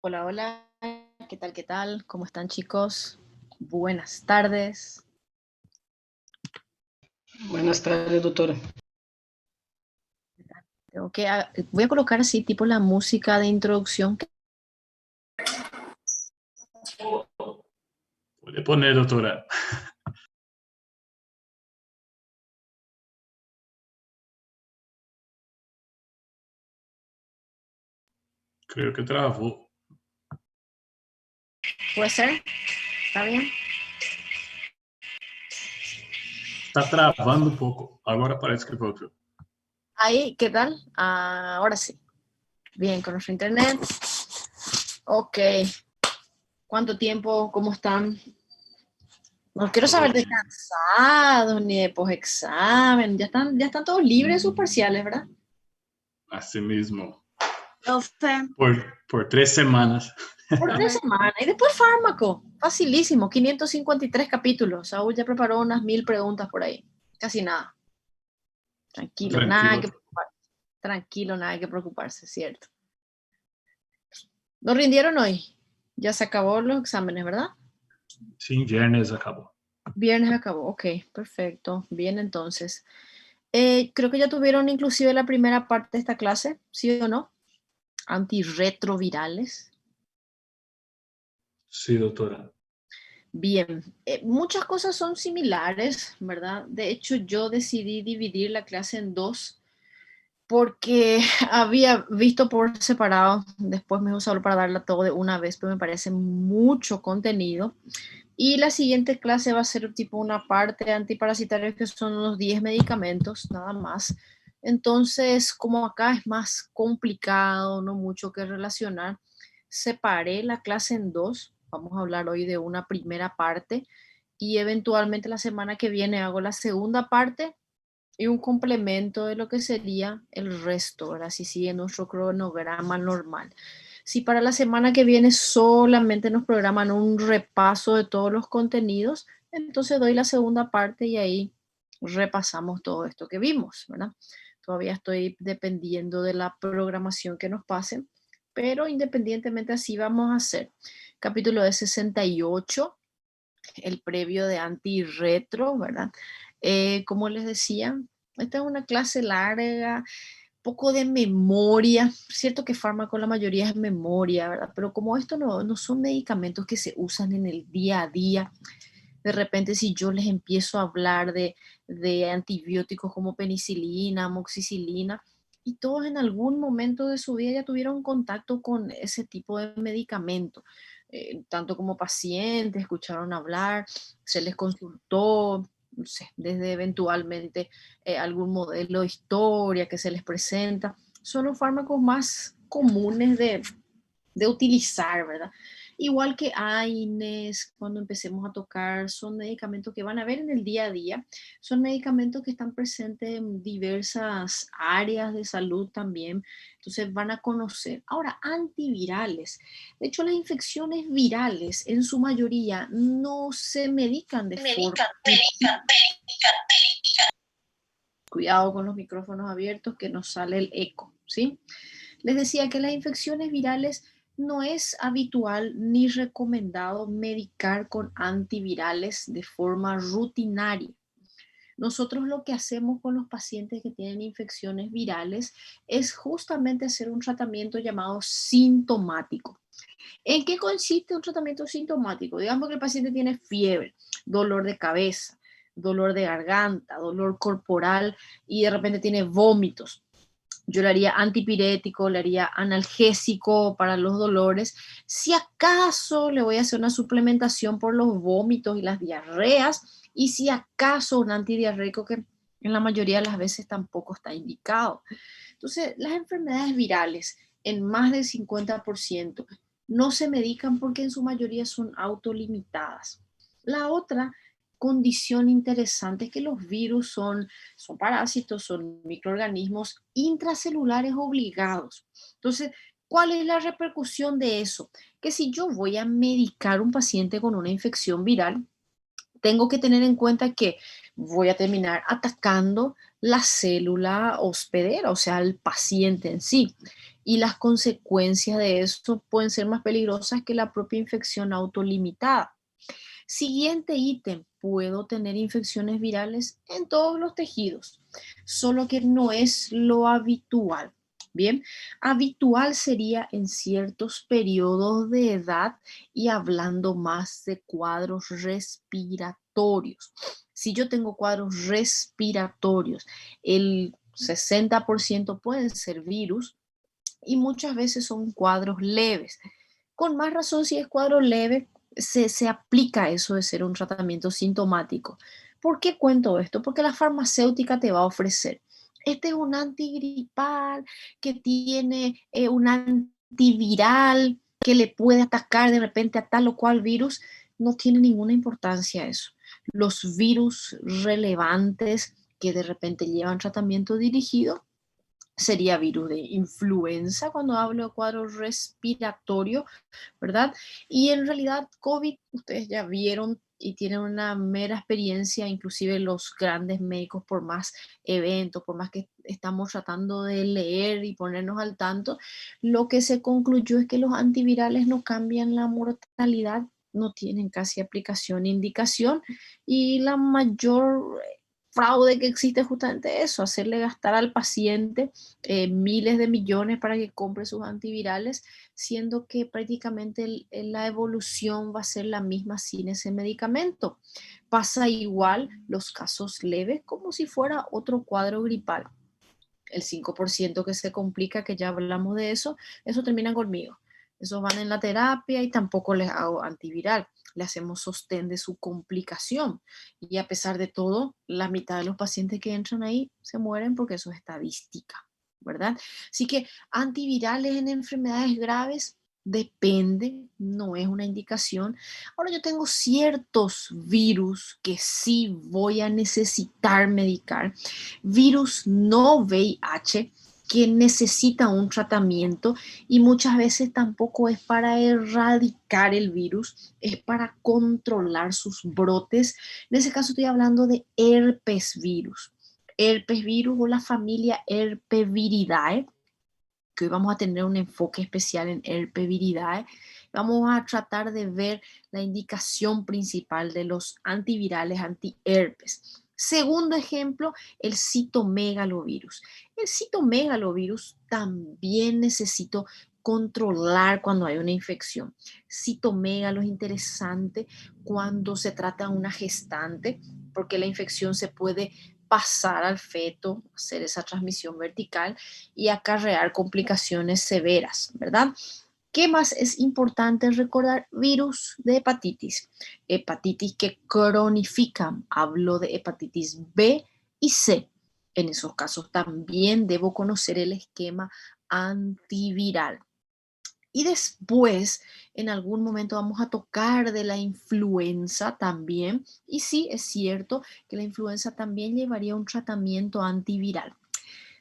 Hola, hola, ¿qué tal? ¿Qué tal? ¿Cómo están, chicos? Buenas tardes. Buenas tardes, doctora. Voy a colocar así, tipo la música de introducción. Puede poner, doctora. Creo que trabó. ¿Puede ser? ¿Está bien? Está travando un poco. Agora parece que volvió. Ahí, ¿qué tal? Ahora sí. Bien, con nuestro internet. Ok. ¿Cuánto tiempo? ¿Cómo están? No quiero Todo saber de bien. cansados ni de posexamen. Ya están todos libres de sus parciales, ¿verdad? Así mismo. No sé. Por 3 semanas. Por 3 semanas. Y después fármaco. Facilísimo. 553 capítulos. Saúl ya preparó unas 1000 preguntas por ahí. Casi nada. Tranquilo, nada Tranquilo. que preocuparse. Tranquilo, nada que preocuparse, ¿cierto? ¿No rindieron hoy? Ya se acabó los exámenes, ¿verdad? Sim, viernes acabó. Viernes acabó. Ok, perfecto. Bien, entonces. Creo que ya tuvieron inclusive la primera parte de esta clase, ¿sí o no? Antirretrovirales. Sí, doctora. Bien, muchas cosas son similares, ¿verdad? De hecho, yo decidí dividir la clase en dos porque había visto por separado, después me usado para darla todo de una vez, pero me parece mucho contenido. Y la siguiente clase va a ser tipo una parte antiparasitaria que son unos 10 medicamentos, nada más. Entonces, como acá es más complicado, no mucho que relacionar, separé la clase en dos. Vamos a hablar hoy de una primera parte y eventualmente la semana que viene hago la segunda parte y un complemento de lo que sería el resto, ¿verdad? Si sigue nuestro cronograma normal. Si para la semana que viene solamente nos programan un repaso de todos los contenidos, entonces doy la segunda parte y ahí repasamos todo esto que vimos, ¿verdad? Todavía estoy dependiendo de la programación que nos pasen, pero independientemente así vamos a hacer. Capítulo de 68, el previo de antirretro, ¿verdad? Como les decía, esta es una clase larga, poco de memoria, cierto que fármaco la mayoría es memoria, ¿verdad? Pero como esto no son medicamentos que se usan en el día a día, de repente si yo les empiezo a hablar de antibióticos como penicilina, amoxicilina, y todos en algún momento de su vida ya tuvieron contacto con ese tipo de medicamento, tanto como pacientes, escucharon hablar, se les consultó, no sé, desde eventualmente algún modelo de historia que se les presenta. Son los fármacos más comunes de utilizar, ¿verdad? Igual que AINES, cuando empecemos a tocar, son medicamentos que van a ver en el día a día, son medicamentos que están presentes en diversas áreas de salud también, entonces van a conocer. Ahora, antivirales. De hecho, las infecciones virales en su mayoría no se medican de forma... Cuidado con los micrófonos abiertos que nos sale el eco, ¿sí? Les decía que las infecciones virales no es habitual ni recomendado medicar con antivirales de forma rutinaria. Nosotros lo que hacemos con los pacientes que tienen infecciones virales es justamente hacer un tratamiento llamado sintomático. ¿En qué consiste un tratamiento sintomático? Digamos que el paciente tiene fiebre, dolor de cabeza, dolor de garganta, dolor corporal y de repente tiene vómitos. Yo le haría antipirético, le haría analgésico para los dolores. Si acaso le voy a hacer una suplementación por los vómitos y las diarreas, y si acaso un antidiarreico que en la mayoría de las veces tampoco está indicado. Entonces, las enfermedades virales en más del 50% no se medican porque en su mayoría son autolimitadas. La otra condición interesante es que los virus son parásitos, son microorganismos intracelulares obligados. Entonces, ¿cuál es la repercusión de eso? Que si yo voy a medicar a un paciente con una infección viral, tengo que tener en cuenta que voy a terminar atacando la célula hospedera, o sea, el paciente en sí. Y las consecuencias de esto pueden ser más peligrosas que la propia infección autolimitada. Siguiente ítem, puedo tener infecciones virales en todos los tejidos, solo que no es lo habitual. Bien, habitual sería en ciertos periodos de edad y hablando más de cuadros respiratorios. Si yo tengo cuadros respiratorios, el 60% pueden ser virus y muchas veces son cuadros leves. Con más razón, si es cuadro leve, se aplica eso de ser un tratamiento sintomático. ¿Por qué cuento esto? Porque la farmacéutica te va a ofrecer. Este es un antigripal que tiene un antiviral que le puede atacar de repente a tal o cual virus. No tiene ninguna importancia eso. Los virus relevantes que de repente llevan tratamiento dirigido sería virus de influenza cuando hablo de cuadro respiratorio, ¿verdad? Y en realidad COVID, ustedes ya vieron y tienen una mera experiencia, inclusive los grandes médicos, por más eventos, por más que estamos tratando de leer y ponernos al tanto, lo que se concluyó es que los antivirales no cambian la mortalidad, no tienen casi aplicación ni indicación y la mayor fraude que existe es justamente eso, hacerle gastar al paciente miles de millones para que compre sus antivirales, siendo que prácticamente la evolución va a ser la misma sin ese medicamento. Pasa igual los casos leves como si fuera otro cuadro gripal. El 5% que se complica, que ya hablamos de eso termina conmigo. Esos van en la terapia y tampoco les hago antiviral. Le hacemos sostén de su complicación. Y a pesar de todo, la mitad de los pacientes que entran ahí se mueren porque eso es estadística, ¿verdad? Así que antivirales en enfermedades graves depende, no es una indicación. Ahora yo tengo ciertos virus que sí voy a necesitar medicar, virus no VIH que necesita un tratamiento y muchas veces tampoco es para erradicar el virus, es para controlar sus brotes. En ese caso estoy hablando de herpes virus. Herpes virus o la familia Herpeviridae, que hoy vamos a tener un enfoque especial en Herpeviridae. Vamos a tratar de ver la indicación principal de los antivirales antiherpes. Segundo ejemplo, el citomegalovirus. El citomegalovirus también necesito controlar cuando hay una infección. Citomegalo es interesante cuando se trata de una gestante, porque la infección se puede pasar al feto, hacer esa transmisión vertical y acarrear complicaciones severas, ¿verdad? ¿Qué más es importante recordar? Virus de hepatitis. Hepatitis que cronifican. Hablo de hepatitis B y C. En esos casos también debo conocer el esquema antiviral. Y después, en algún momento vamos a tocar de la influenza también. Y sí, es cierto que la influenza también llevaría un tratamiento antiviral.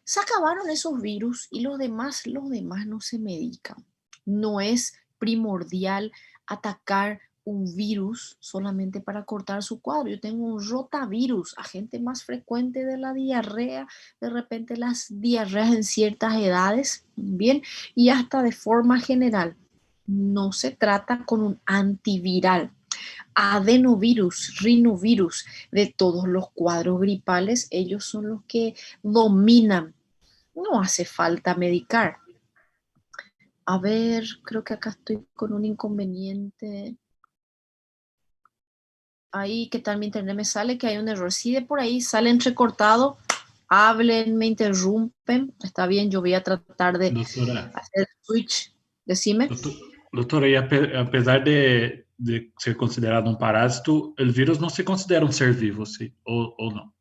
Se acabaron esos virus y los demás no se medican. No es primordial atacar un virus solamente para cortar su cuadro. Yo tengo un rotavirus, agente más frecuente de la diarrea, de repente las diarreas en ciertas edades, bien, y hasta de forma general. No se trata con un antiviral. Adenovirus, rinovirus, de todos los cuadros gripales, ellos son los que dominan. No hace falta medicar. A ver, creo que acá estoy con un inconveniente. Ahí, ¿qué tal mi internet? Me sale que hay un error. Sí, de por ahí sale entrecortado. Hablen, me interrumpen. Está bien, yo voy a tratar de Doutora, hacer switch. Decime. doutor- doutora, e apesar de ser considerado um parásito, o vírus não se considera um ser vivo, sim, ou não?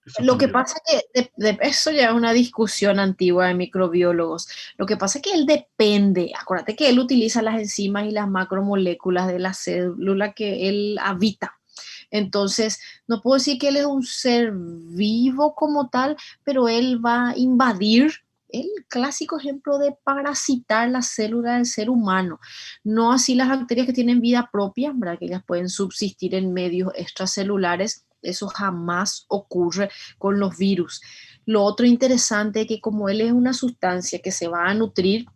Isso Lo que cambiou. pasa es que eso ya es una discusión antigua de microbiólogos. Lo que pasa es que él depende. Acuérdate que él utiliza las enzimas y las macromoléculas de la célula que él habita. Entonces, no puedo decir que él es un ser vivo como tal, pero él va a invadir el clásico ejemplo de parasitar la célula del ser humano. No así las bacterias que tienen vida propia, ¿verdad? Que ellas pueden subsistir en medios extracelulares Eso jamás ocurre con los virus. Lo otro interesante es que como él es una sustancia que se va a nutrir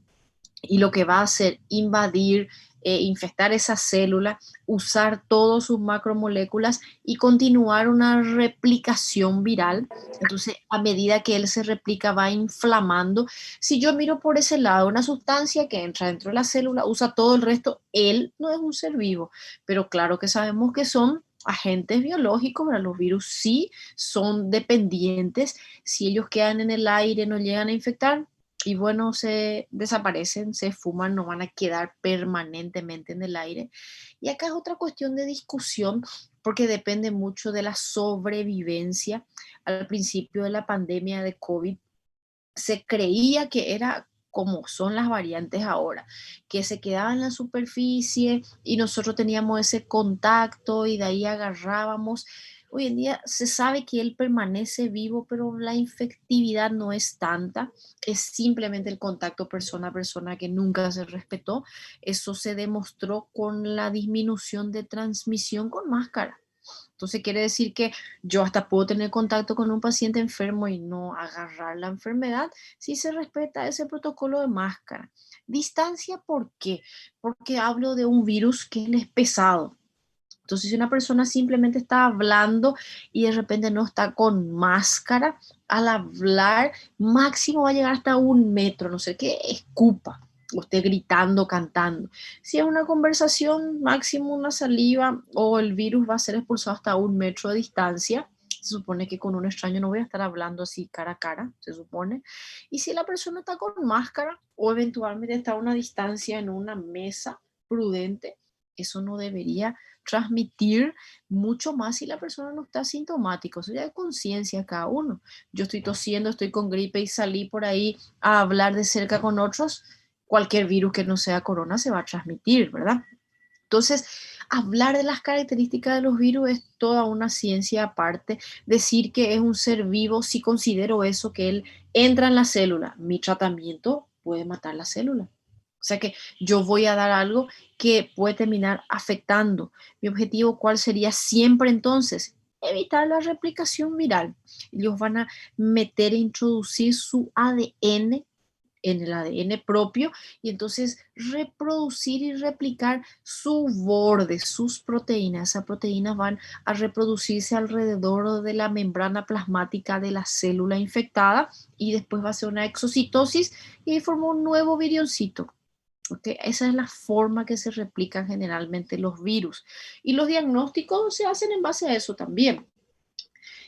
y lo que va a hacer invadir, infectar esa célula, usar todas sus macromoléculas y continuar una replicación viral. Entonces, a medida que él se replica, va inflamando. Si yo miro por ese lado, una sustancia que entra dentro de la célula, usa todo el resto, él no es un ser vivo, pero claro que sabemos que son agentes biológicos, pero los virus sí son dependientes. Si ellos quedan en el aire, no llegan a infectar, y bueno, se desaparecen, se esfuman, no van a quedar permanentemente en el aire. Y acá es otra cuestión de discusión porque depende mucho de la sobrevivencia. Al principio de la pandemia de COVID se creía que era como son las variantes ahora, que se quedaban en la superficie y nosotros teníamos ese contacto y de ahí agarrábamos. Hoy en día se sabe que él permanece vivo, pero la infectividad no es tanta, es simplemente el contacto persona a persona que nunca se respetó. Eso se demostró con la disminución de transmisión con máscara. Entonces quiere decir que yo hasta puedo tener contacto con un paciente enfermo y no agarrar la enfermedad si se respeta ese protocolo de máscara. Distancia, ¿por qué? Porque hablo de un virus que es pesado. Entonces, si una persona simplemente está hablando y de repente no está con máscara, al hablar máximo va a llegar hasta 1 metro, no sé qué, escupa o esté gritando, cantando. Si es una conversación, máximo una saliva o el virus va a ser expulsado hasta 1 metro de distancia. Se supone que con un extraño no voy a estar hablando así cara a cara, se supone. Y si la persona está con máscara o eventualmente está a una distancia en una mesa prudente, eso no debería transmitir mucho más si la persona no está sintomática. Eso ya es conciencia cada uno. Yo estoy tosiendo, estoy con gripe y salí por ahí a hablar de cerca con otros, cualquier virus que no sea corona se va a transmitir, ¿verdad? Entonces, hablar de las características de los virus es toda una ciencia aparte. Decir que es un ser vivo, si considero eso, que él entra en la célula, mi tratamiento puede matar la célula. O sea que yo voy a dar algo que puede terminar afectando. Mi objetivo, ¿cuál sería siempre entonces? Evitar la replicación viral. Ellos van a meter e introducir su ADN en el ADN propio y entonces reproducir y replicar su borde, sus proteínas. Esas proteínas van a reproducirse alrededor de la membrana plasmática de la célula infectada y después va a ser una exocitosis y forma un nuevo virioncito. ¿Okay? Esa es la forma que se replican generalmente los virus. Y los diagnósticos se hacen en base a eso también.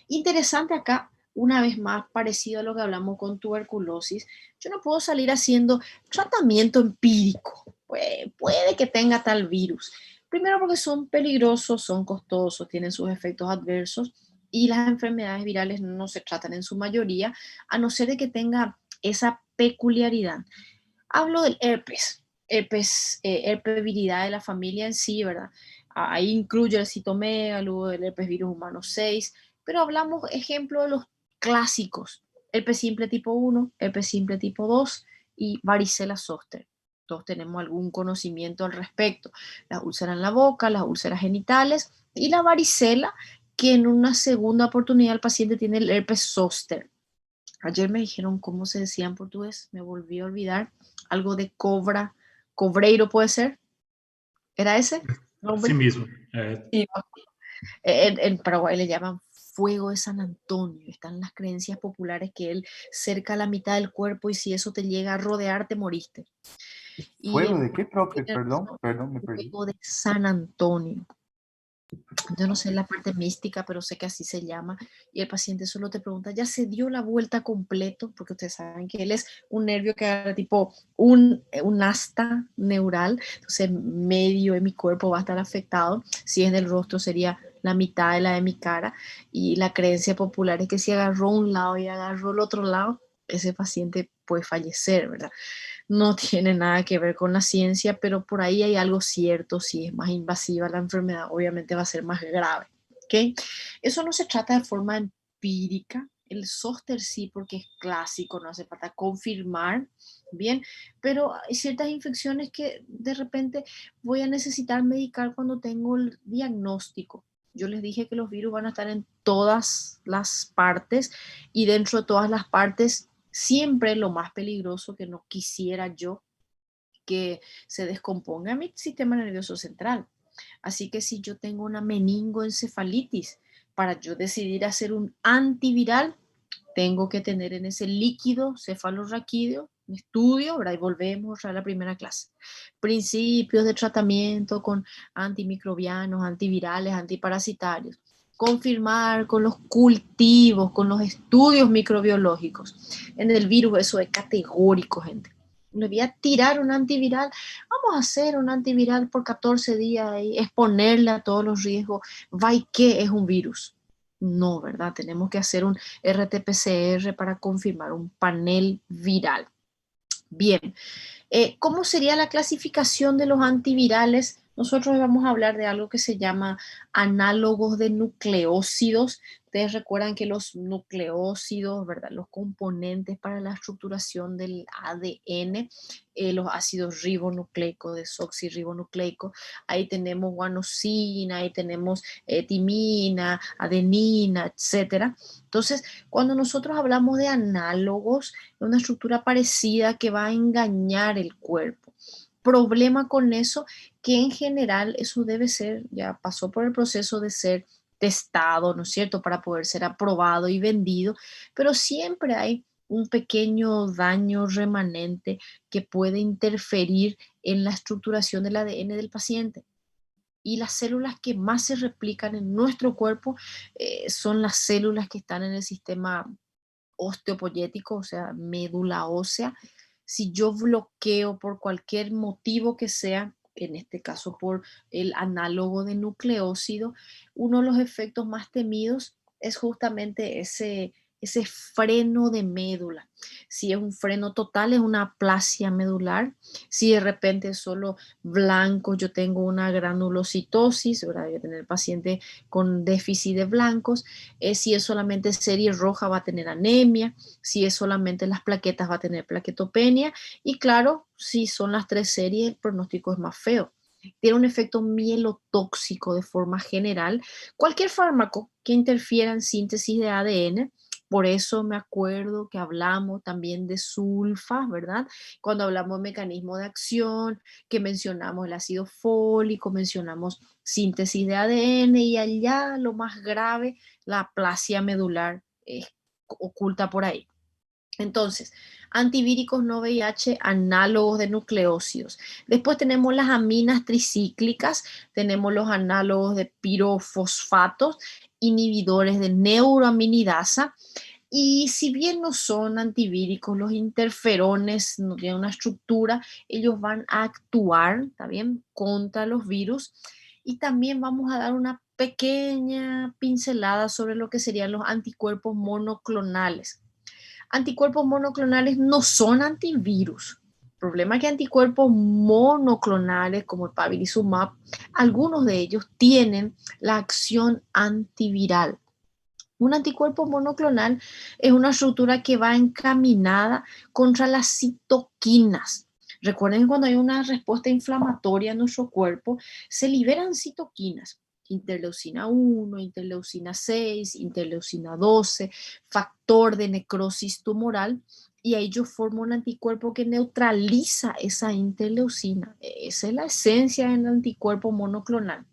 Interesante acá, una vez más, parecido a lo que hablamos con tuberculosis, yo no puedo salir haciendo tratamiento empírico. Puede que tenga tal virus. Primero porque son peligrosos, son costosos, tienen sus efectos adversos y las enfermedades virales no se tratan en su mayoría, a no ser de que tenga esa peculiaridad. Hablo del herpes, herpes viridad de la familia en sí, ¿verdad? Ahí incluye el citomegalo, el herpes virus humano 6, pero hablamos, ejemplo, de los clásicos, herpes simple tipo 1, herpes simple tipo 2 y varicela zoster. Todos tenemos algún conocimiento al respecto. Las úlceras en la boca, las úlceras genitales y la varicela, que en una segunda oportunidad el paciente tiene el herpes zoster. Ayer me dijeron cómo se decía en portugués, me volví a olvidar. Algo de cobra, cobreiro puede ser. ¿Era ese Assim nombre? mesmo. Sí. En Paraguay le llaman fuego de San Antonio. Están las creencias populares que él cerca la mitad del cuerpo y si eso te llega a rodear, te moriste. Y ¿Fuego en de qué, profe? tiene Perdón, razón, perdón, me perdí. fuego de San Antonio. Yo no sé la parte mística, pero sé que así se llama. Y el paciente solo te pregunta, ¿ya se dio la vuelta completo? Porque ustedes saben que él es un nervio que agarra tipo un asta neural. Entonces, medio de mi cuerpo va a estar afectado. Si es del rostro, sería la mitad de la de mi cara. Y la creencia popular es que si agarró un lado y agarró el otro lado, ese paciente puede fallecer, ¿verdad? No tiene nada que ver con la ciencia, pero por ahí hay algo cierto. Si es más invasiva la enfermedad, obviamente va a ser más grave. ¿Okay? Eso no se trata de forma empírica. El zóster sí, porque es clásico, no hace falta confirmar, bien, pero hay ciertas infecciones que de repente voy a necesitar medicar cuando tengo el diagnóstico. Yo les dije que los virus van a estar en todas las partes y dentro de todas las partes siempre lo más peligroso que no quisiera yo que se descomponga mi sistema nervioso central. Así que si yo tengo una meningoencefalitis, para yo decidir hacer un antiviral, tengo que tener en ese líquido cefalorraquídeo un estudio, ¿verdad? Y volvemos a la primera clase. Principios de tratamiento con antimicrobianos, antivirales, antiparasitarios. Confirmar con los cultivos, con los estudios microbiológicos. En el virus eso es categórico, gente. Le voy a tirar un antiviral, vamos a hacer un antiviral por 14 días y exponerle a todos los riesgos. ¿Va y qué es un virus? No, ¿verdad? Tenemos que hacer un RT-PCR para confirmar un panel viral. Bien, ¿cómo sería la clasificación de los antivirales? Nosotros vamos a hablar de algo que se llama análogos de nucleócidos. Ustedes recuerdan que los nucleócidos, ¿verdad? Los componentes para la estructuración del ADN, los ácidos ribonucleicos, desoxirribonucleicos, ahí tenemos guanosina, ahí tenemos timina, adenina, etcétera. Entonces, cuando nosotros hablamos de análogos, es una estructura parecida que va a engañar el cuerpo. Problema con eso, que en general eso debe ser, ya pasó por el proceso de ser testado, ¿no es cierto?, para poder ser aprobado y vendido, pero siempre hay un pequeño daño remanente que puede interferir en la estructuración del ADN del paciente. Y las células que más se replican en nuestro cuerpo son las células que están en el sistema osteopoyético, o sea, médula ósea. Si yo bloqueo por cualquier motivo que sea, en este caso por el análogo de nucleócido, uno de los efectos más temidos es justamente ese freno de médula. Si es un freno total, es una aplasia medular. Si de repente es solo blanco, yo tengo una granulocitosis, ¿verdad? Voy a tener paciente con déficit de blancos. Si es solamente serie roja, va a tener anemia. Si es solamente las plaquetas, va a tener plaquetopenia. Y claro, si son las 3 series, el pronóstico es más feo. Tiene un efecto mielotóxico de forma general. Cualquier fármaco que interfiera en síntesis de ADN, por eso me acuerdo que hablamos también de sulfas, ¿verdad? Cuando hablamos de mecanismo de acción, que mencionamos el ácido fólico, mencionamos síntesis de ADN y allá lo más grave, la aplasia medular oculta por ahí. Entonces, antivíricos no VIH, análogos de nucleócidos. Después tenemos las aminas tricíclicas, tenemos los análogos de pirofosfatos, inhibidores de neuroaminidasa. Y si bien no son antivíricos, los interferones no tienen una estructura, ellos van a actuar, ¿está bien?, contra los virus. Y también vamos a dar una pequeña pincelada sobre lo que serían los anticuerpos monoclonales. Anticuerpos monoclonales no son antivirus. El problema es que anticuerpos monoclonales como el pabilizumab, algunos de ellos tienen la acción antiviral. Un anticuerpo monoclonal es una estructura que va encaminada contra las citoquinas. Recuerden que cuando hay una respuesta inflamatoria en nuestro cuerpo, se liberan citoquinas. Interleucina 1, interleucina 6, interleucina 12, factor de necrosis tumoral, y ahí yo formo un anticuerpo que neutraliza esa interleucina. Esa es la esencia del anticuerpo monoclonal.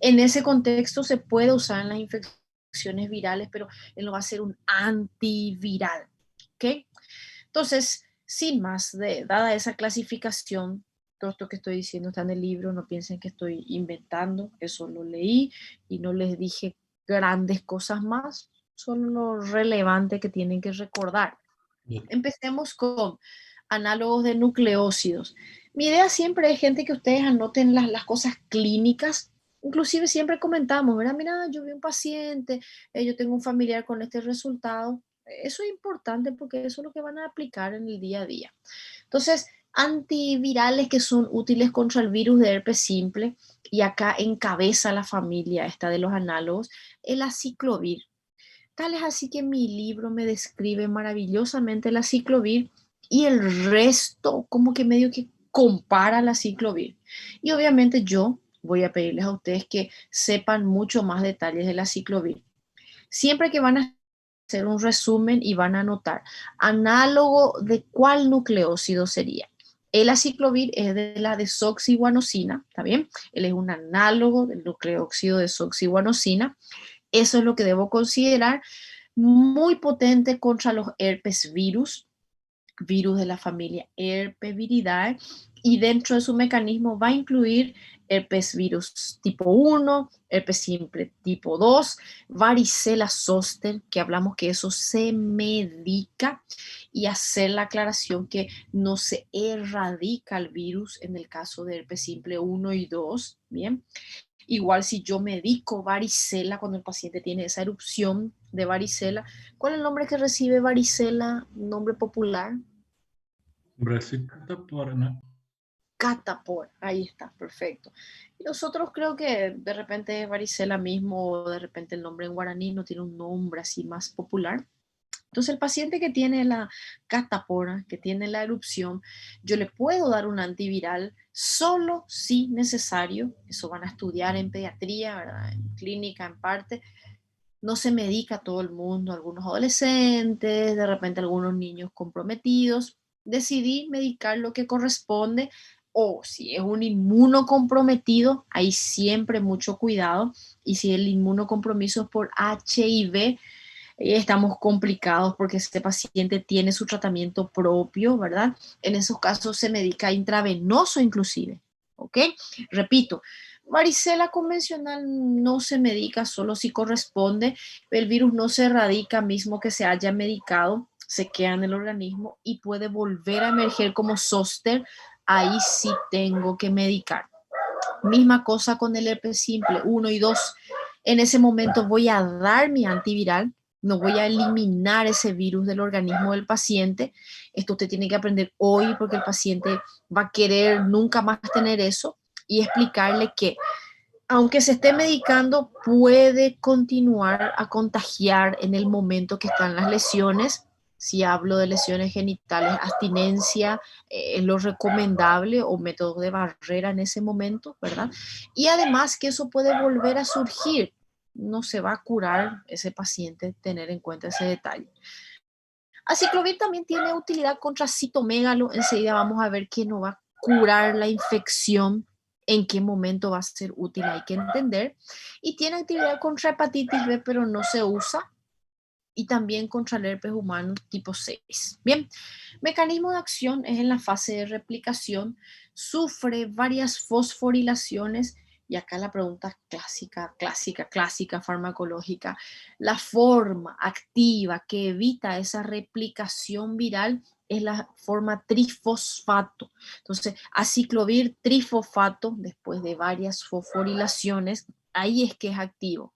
En ese contexto se puede usar en las infecciones virales, pero él no va a ser un antiviral. ¿Ok? Entonces, sin más, dada esa clasificación, todo esto que estoy diciendo está en el libro, no piensen que estoy inventando, eso lo leí y no les dije grandes cosas más, solo lo relevante que tienen que recordar. Bien. Empecemos con análogos de nucleócidos. Mi idea siempre es, gente, que ustedes anoten las cosas clínicas. Inclusive siempre comentamos, ¿verdad? Mira, yo vi un paciente, yo tengo un familiar con este resultado. Eso es importante porque eso es lo que van a aplicar en el día a día. Entonces, antivirales que son útiles contra el virus de herpes simple, y acá encabeza la familia esta de los análogos, el aciclovir. Tal es así que mi libro me describe maravillosamente la aciclovir y el resto como que medio que compara la aciclovir. Y obviamente yo voy a pedirles a ustedes que sepan mucho más detalles de la aciclovir. Siempre que van a hacer un resumen y van a anotar análogo de cuál nucleócido sería. El aciclovir es de la desoxiguanosina, ¿está bien? Él es un análogo del nucleóxido de desoxiguanosina. Eso es lo que debo considerar. Muy potente contra los herpes virus de la familia Herpesviridae, y dentro de su mecanismo va a incluir herpes virus tipo 1, herpes simple tipo 2, varicela zoster, que hablamos que eso se medica, y hacer la aclaración que no se erradica el virus en el caso de herpes simple 1 y 2, ¿bien? Igual si yo medico varicela, cuando el paciente tiene esa erupción de varicela, ¿cuál es el nombre que recibe varicela? Nombre popular. Brasil catapora, ¿no? Catapora, ahí está, perfecto. Y nosotros creo que de repente varicela mismo, o de repente el nombre en guaraní no tiene un nombre así más popular. Entonces el paciente que tiene la catapora, que tiene la erupción, yo le puedo dar un antiviral solo si necesario. Eso van a estudiar en pediatría, ¿verdad? En clínica en parte. No se medica a todo el mundo, algunos adolescentes, de repente algunos niños comprometidos. Decidí medicar lo que corresponde, o si es un inmunocomprometido, hay siempre mucho cuidado. Y si el inmunocompromiso es por HIV, estamos complicados porque este paciente tiene su tratamiento propio, ¿verdad? En esos casos se medica intravenoso inclusive, ¿ok? Repito, varicela convencional no se medica solo si corresponde, el virus no se erradica mismo que se haya medicado, se queda en el organismo y puede volver a emerger como zóster, ahí sí tengo que medicar. Misma cosa con el herpes simple 1 y 2. En ese momento voy a dar mi antiviral, no voy a eliminar ese virus del organismo del paciente. Esto usted tiene que aprender hoy porque el paciente va a querer nunca más tener eso, y explicarle que aunque se esté medicando, puede continuar a contagiar en el momento que están las lesiones. Si hablo de lesiones genitales, abstinencia es lo recomendable, o métodos de barrera en ese momento, ¿verdad? Y además que eso puede volver a surgir. No se va a curar ese paciente, tener en cuenta ese detalle. Aciclovir también tiene utilidad contra citomegalo. Enseguida vamos a ver que no va a curar la infección, en qué momento va a ser útil, hay que entender. Y tiene actividad contra hepatitis B, pero no se usa. Y también contra el herpes humano tipo 6. Bien, mecanismo de acción es en la fase de replicación, sufre varias fosforilaciones. Y acá la pregunta clásica, farmacológica: la forma activa que evita esa replicación viral es la forma trifosfato. Entonces, aciclovir trifosfato, después de varias fosforilaciones, ahí es que es activo.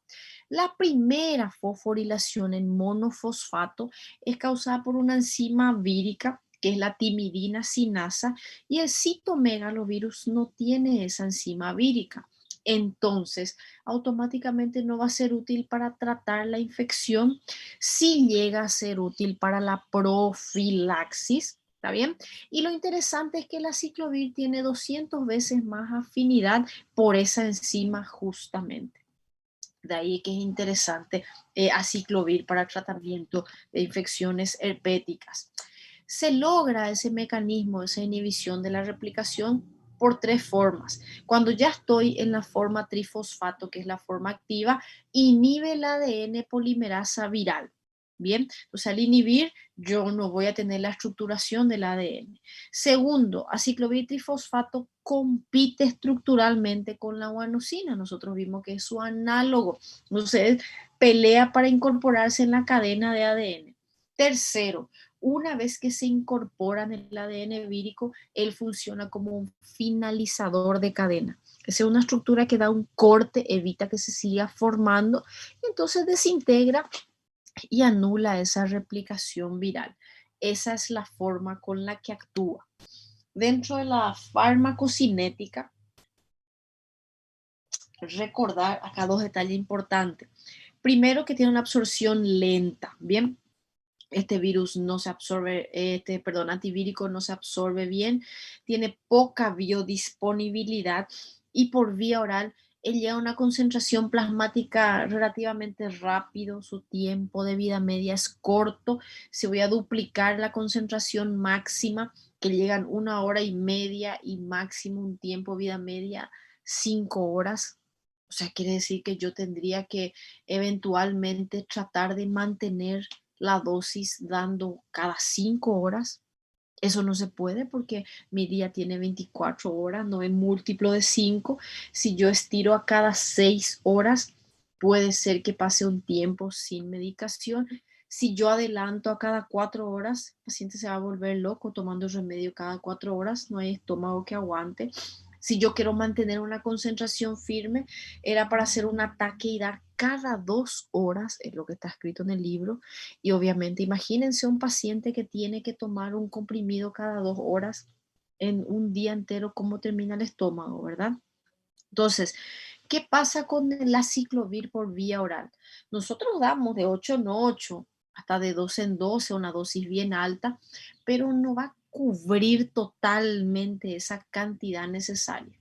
La primera fosforilación en monofosfato es causada por una enzima vírica, que es la timidina sinasa, y el citomegalovirus no tiene esa enzima vírica. Entonces, automáticamente no va a ser útil para tratar la infección. Sí llega a ser útil para la profilaxis, ¿está bien? Y lo interesante es que la aciclovir tiene 200 veces más afinidad por esa enzima justamente. De ahí que es interesante aciclovir para el tratamiento de infecciones herpéticas. Se logra ese mecanismo, esa inhibición de la replicación, por tres formas. Cuando ya estoy en la forma trifosfato, que es la forma activa, inhibe el ADN polimerasa viral. Bien, entonces al inhibir yo no voy a tener la estructuración del ADN. Segundo, aciclovir trifosfato compite estructuralmente con la guanosina. Nosotros vimos que es su análogo. Entonces pelea para incorporarse en la cadena de ADN. Tercero, una vez que se incorpora en el ADN vírico, él funciona como un finalizador de cadena. Es una estructura que da un corte, evita que se siga formando, y entonces desintegra y anula esa replicación viral. Esa es la forma con la que actúa. Dentro de la farmacocinética, recordar acá dos detalles importantes. Primero, que tiene una absorción lenta, ¿bien? Este virus no se absorbe, antivírico no se absorbe bien, tiene poca biodisponibilidad, y por vía oral, él llega a una concentración plasmática relativamente rápido, su tiempo de vida media es corto. Si voy a duplicar la concentración máxima, que llegan 1 hora y media y máximo un tiempo vida media 5 horas. O sea, quiere decir que yo tendría que eventualmente tratar de mantener la dosis dando cada 5 horas. Eso no se puede porque mi día tiene 24 horas, no es múltiplo de 5. Si yo estiro a cada 6 horas, puede ser que pase un tiempo sin medicación. Si yo adelanto a cada 4 horas, el paciente se va a volver loco tomando remedio cada 4 horas, no hay estómago que aguante. Si yo quiero mantener una concentración firme, era para hacer un ataque y dar cada 2 horas, es lo que está escrito en el libro. Y obviamente, imagínense un paciente que tiene que tomar un comprimido cada 2 horas en un día entero, cómo termina el estómago, ¿verdad? Entonces, ¿qué pasa con la ciclovir por vía oral? Nosotros damos de 8 en 8, hasta de 12 en 12, una dosis bien alta, pero no va a cubrir totalmente esa cantidad necesaria.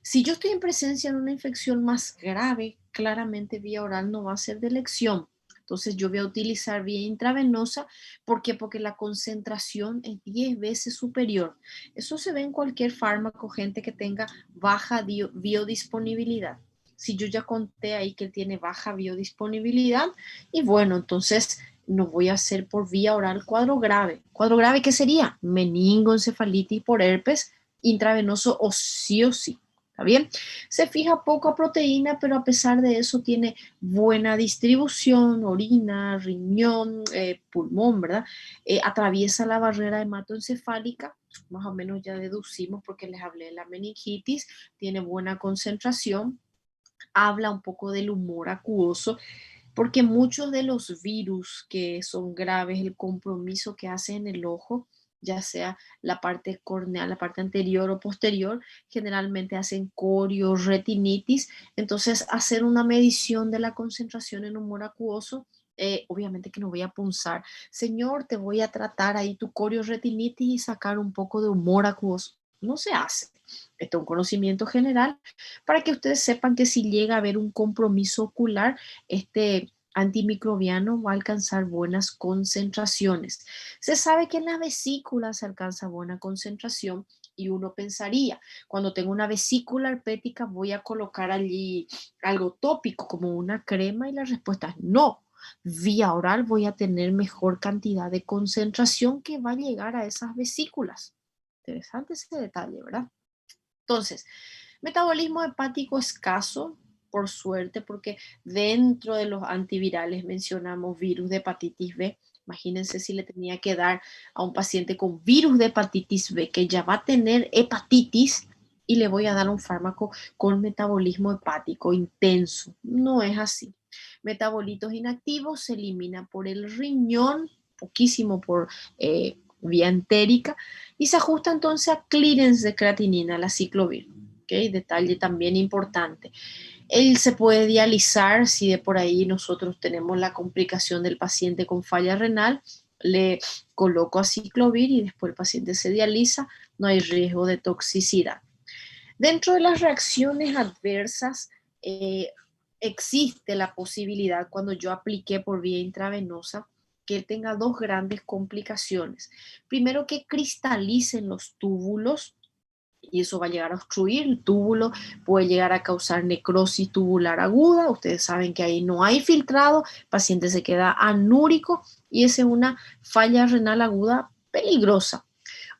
Si yo estoy en presencia de una infección más grave, claramente vía oral no va a ser de elección. Entonces yo voy a utilizar vía intravenosa. ¿Por qué? Porque la concentración es 10 veces superior. Eso se ve en cualquier fármaco, gente que tenga baja biodisponibilidad. Si yo ya conté ahí que tiene baja biodisponibilidad, y bueno, entonces no voy a hacer por vía oral cuadro grave. ¿Cuadro grave qué sería? Meningoencefalitis por herpes intravenoso o sí. ¿Está bien? Se fija poco a proteína, pero a pesar de eso tiene buena distribución, orina, riñón, pulmón, ¿verdad? Atraviesa la barrera hematoencefálica, más o menos ya deducimos porque les hablé de la meningitis, tiene buena concentración, habla un poco del humor acuoso, porque muchos de los virus que son graves, el compromiso que hace en el ojo, ya sea la parte corneal, la parte anterior o posterior, generalmente hacen corio, retinitis. Entonces, hacer una medición de la concentración en humor acuoso, obviamente que no voy a punzar. Señor, te voy a tratar ahí tu corio, retinitis y sacar un poco de humor acuoso. No se hace. Esto es un conocimiento general para que ustedes sepan que si llega a haber un compromiso ocular, este antimicrobiano va a alcanzar buenas concentraciones. Se sabe que en la vesícula se alcanza buena concentración y uno pensaría, cuando tengo una vesícula herpética voy a colocar allí algo tópico como una crema y la respuesta es no. Vía oral voy a tener mejor cantidad de concentración que va a llegar a esas vesículas. Interesante ese detalle, ¿verdad? Entonces, metabolismo hepático escaso, por suerte, porque dentro de los antivirales mencionamos virus de hepatitis B. Imagínense si le tenía que dar a un paciente con virus de hepatitis B que ya va a tener hepatitis y le voy a dar un fármaco con metabolismo hepático intenso. No es así. Metabolitos inactivos se elimina por el riñón, poquísimo por vía entérica, y se ajusta entonces a clearance de creatinina, la ciclovir. ¿Okay? Detalle también importante. Él se puede dializar si de por ahí nosotros tenemos la complicación del paciente con falla renal, le coloco aciclovir y después el paciente se dializa, no hay riesgo de toxicidad. Dentro de las reacciones adversas, existe la posibilidad cuando yo apliqué por vía intravenosa que él tenga dos grandes complicaciones. Primero, que cristalicen los túbulos y eso va a llegar a obstruir el túbulo, puede llegar a causar necrosis tubular aguda. Ustedes saben que ahí no hay filtrado, el paciente se queda anúrico y esa es una falla renal aguda peligrosa.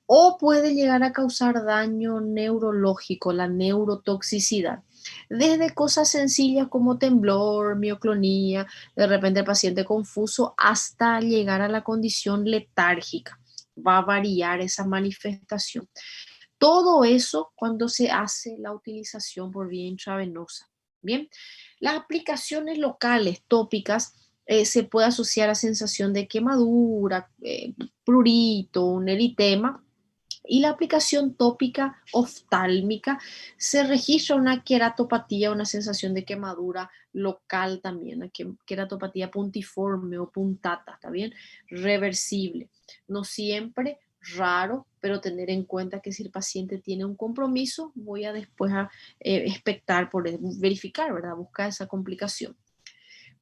O puede llegar a causar daño neurológico, la neurotoxicidad. Desde cosas sencillas como temblor, mioclonía, de repente el paciente confuso, hasta llegar a la condición letárgica. Va a variar esa manifestación. Todo eso cuando se hace la utilización por vía intravenosa. Bien, las aplicaciones locales tópicas se puede asociar a sensación de quemadura, prurito, un eritema. Y la aplicación tópica oftálmica se registra una queratopatía, una sensación de quemadura local también, una queratopatía puntiforme o puntata, ¿está bien? Reversible. No siempre raro, pero tener en cuenta que si el paciente tiene un compromiso, voy a después expectar por verificar, ¿verdad? Buscar esa complicación.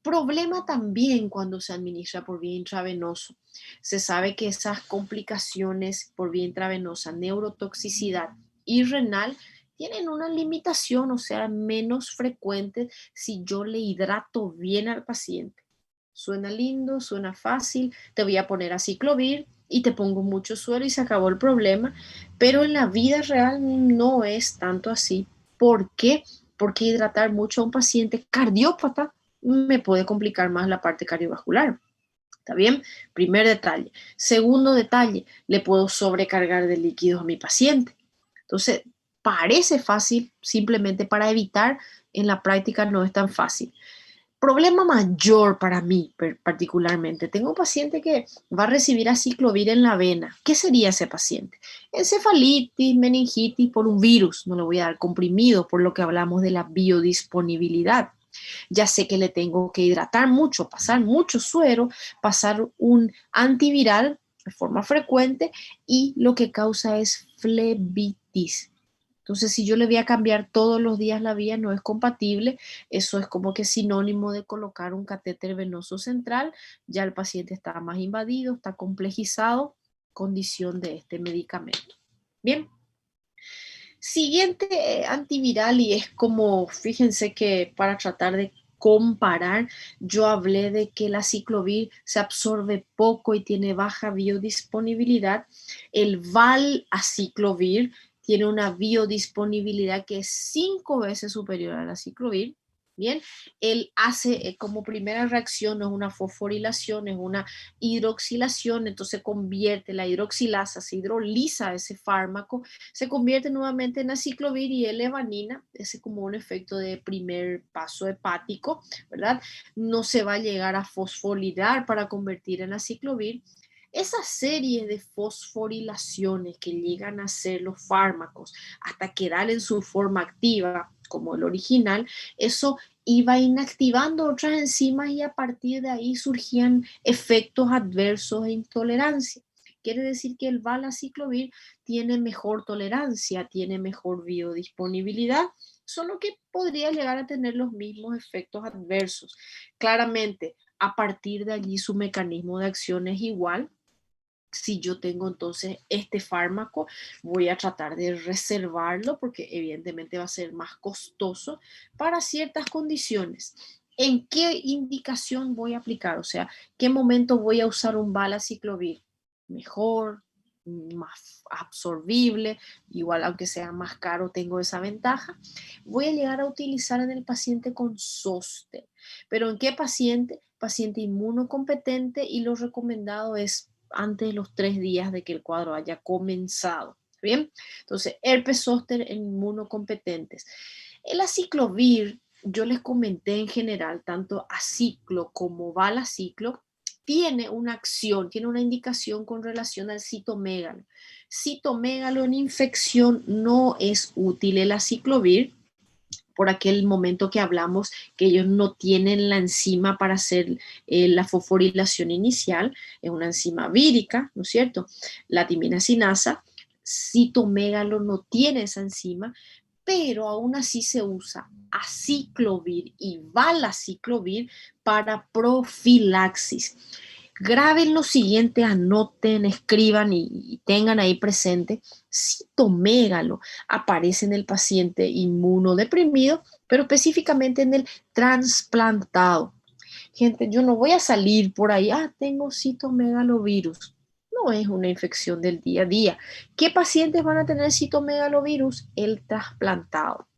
Problema también cuando se administra por vía intravenosa. Se sabe que esas complicaciones por vía intravenosa, neurotoxicidad y renal, tienen una limitación, o sea, menos frecuente si yo le hidrato bien al paciente. Suena lindo, suena fácil, te voy a poner aciclovir y te pongo mucho suero y se acabó el problema, pero en la vida real no es tanto así. ¿Por qué? Porque hidratar mucho a un paciente cardiópata me puede complicar más la parte cardiovascular. ¿Está bien? Primer detalle. Segundo detalle, le puedo sobrecargar de líquidos a mi paciente. Entonces, parece fácil, simplemente para evitar, en la práctica no es tan fácil. Problema mayor para mí particularmente. Tengo un paciente que va a recibir aciclovir en la vena. ¿Qué sería ese paciente? Encefalitis, meningitis por un virus. No le voy a dar comprimido por lo que hablamos de la biodisponibilidad. Ya sé que le tengo que hidratar mucho, pasar mucho suero, pasar un antiviral de forma frecuente y lo que causa es flebitis. Entonces, si yo le voy a cambiar todos los días la vía, no es compatible. Eso es como que sinónimo de colocar un catéter venoso central. Ya el paciente está más invadido, está complejizado, condición de este medicamento. Bien. Siguiente antiviral y es como, fíjense que para tratar de comparar, yo hablé de que el aciclovir se absorbe poco y tiene baja biodisponibilidad. El valaciclovir tiene una biodisponibilidad que es 5 veces superior al aciclovir. Bien, él hace como primera reacción, no es una fosforilación, es una hidroxilación, entonces convierte la hidroxilasa, se hidroliza ese fármaco, se convierte nuevamente en aciclovir y L-evanina, ese como un efecto de primer paso hepático, ¿verdad? No se va a llegar a fosforilar para convertir en aciclovir. Esa serie de fosforilaciones que llegan a ser los fármacos hasta quedar en su forma activa, como el original, eso iba inactivando otras enzimas y a partir de ahí surgían efectos adversos e intolerancia. Quiere decir que el valaciclovir tiene mejor tolerancia, tiene mejor biodisponibilidad, solo que podría llegar a tener los mismos efectos adversos. Claramente, a partir de allí su mecanismo de acción es igual. Si yo tengo entonces este fármaco, voy a tratar de reservarlo porque evidentemente va a ser más costoso para ciertas condiciones. ¿En qué indicación voy a aplicar? O sea, ¿qué momento voy a usar un valaciclovir? Mejor, más absorbible, igual aunque sea más caro tengo esa ventaja. Voy a llegar a utilizar en el paciente con sostén. ¿Pero en qué paciente? Paciente inmunocompetente y lo recomendado es antes de los 3 días de que el cuadro haya comenzado. ¿Bien? Entonces, herpes zóster en inmunocompetentes. El aciclovir, yo les comenté en general, tanto aciclo como valaciclo, tiene una acción, tiene una indicación con relación al citomegalo. Citomegalo en infección no es útil el aciclovir, por aquel momento que hablamos que ellos no tienen la enzima para hacer la fosforilación inicial, es una enzima vírica, ¿no es cierto? La timinacinasa, citomegalo no tiene esa enzima, pero aún así se usa aciclovir y valaciclovir para profilaxis. Graben lo siguiente, anoten, escriban y tengan ahí presente. Citomegalo aparece en el paciente inmunodeprimido, pero específicamente en el trasplantado. Gente, yo no voy a salir por ahí, tengo citomegalovirus. No es una infección del día a día. ¿Qué pacientes van a tener citomegalovirus? El trasplantado.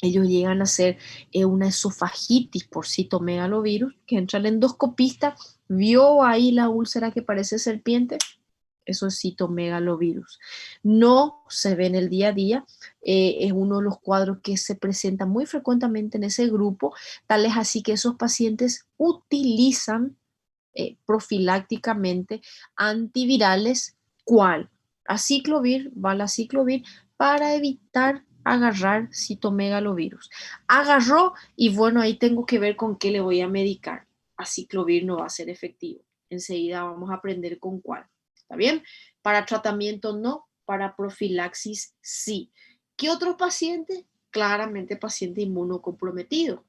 Ellos llegan a hacer una esofagitis por citomegalovirus, que entra el endoscopista, vio ahí la úlcera que parece serpiente, eso es citomegalovirus. No se ve en el día a día, es uno de los cuadros que se presenta muy frecuentemente en ese grupo, tal es así que esos pacientes utilizan profilácticamente antivirales, ¿cuál? Aciclovir, valaciclovir, para evitar agarrar citomegalovirus. Agarró y bueno, ahí tengo que ver con qué le voy a medicar. Aciclovir no va a ser efectivo. Enseguida vamos a aprender con cuál. ¿Está bien? Para tratamiento no, para profilaxis sí. ¿Qué otros pacientes? Claramente paciente inmunocomprometido.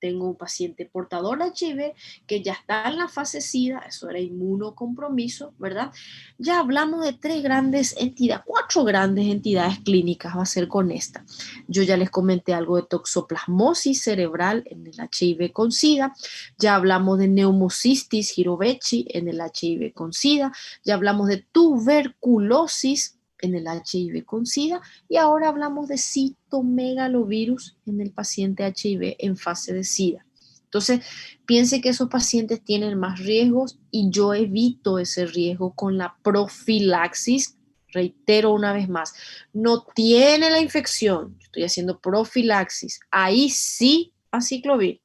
Tengo un paciente portador de HIV que ya está en la fase SIDA, eso era inmunocompromiso, ¿verdad? Ya hablamos de 4 grandes entidades clínicas, va a ser con esta. Yo ya les comenté algo de toxoplasmosis cerebral en el HIV con SIDA, ya hablamos de neumocistis jirovecii en el HIV con SIDA, ya hablamos de tuberculosis en el HIV con SIDA y ahora hablamos de citomegalovirus en el paciente HIV en fase de SIDA. Entonces, piense que esos pacientes tienen más riesgos y yo evito ese riesgo con la profilaxis. Reitero una vez más, no tiene la infección, estoy haciendo profilaxis, ahí sí aciclovir.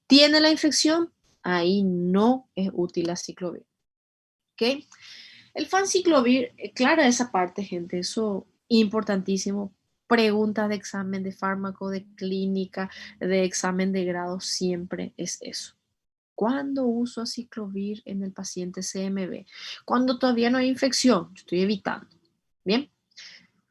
¿Tiene la infección? Ahí no es útil aciclovir. ¿Ok? El fanciclovir, clara esa parte, gente, eso importantísimo. Preguntas de examen de fármaco, de clínica, de examen de grado, siempre es eso. ¿Cuándo uso aciclovir en el paciente CMV? Cuando todavía no hay infección, estoy evitando. Bien.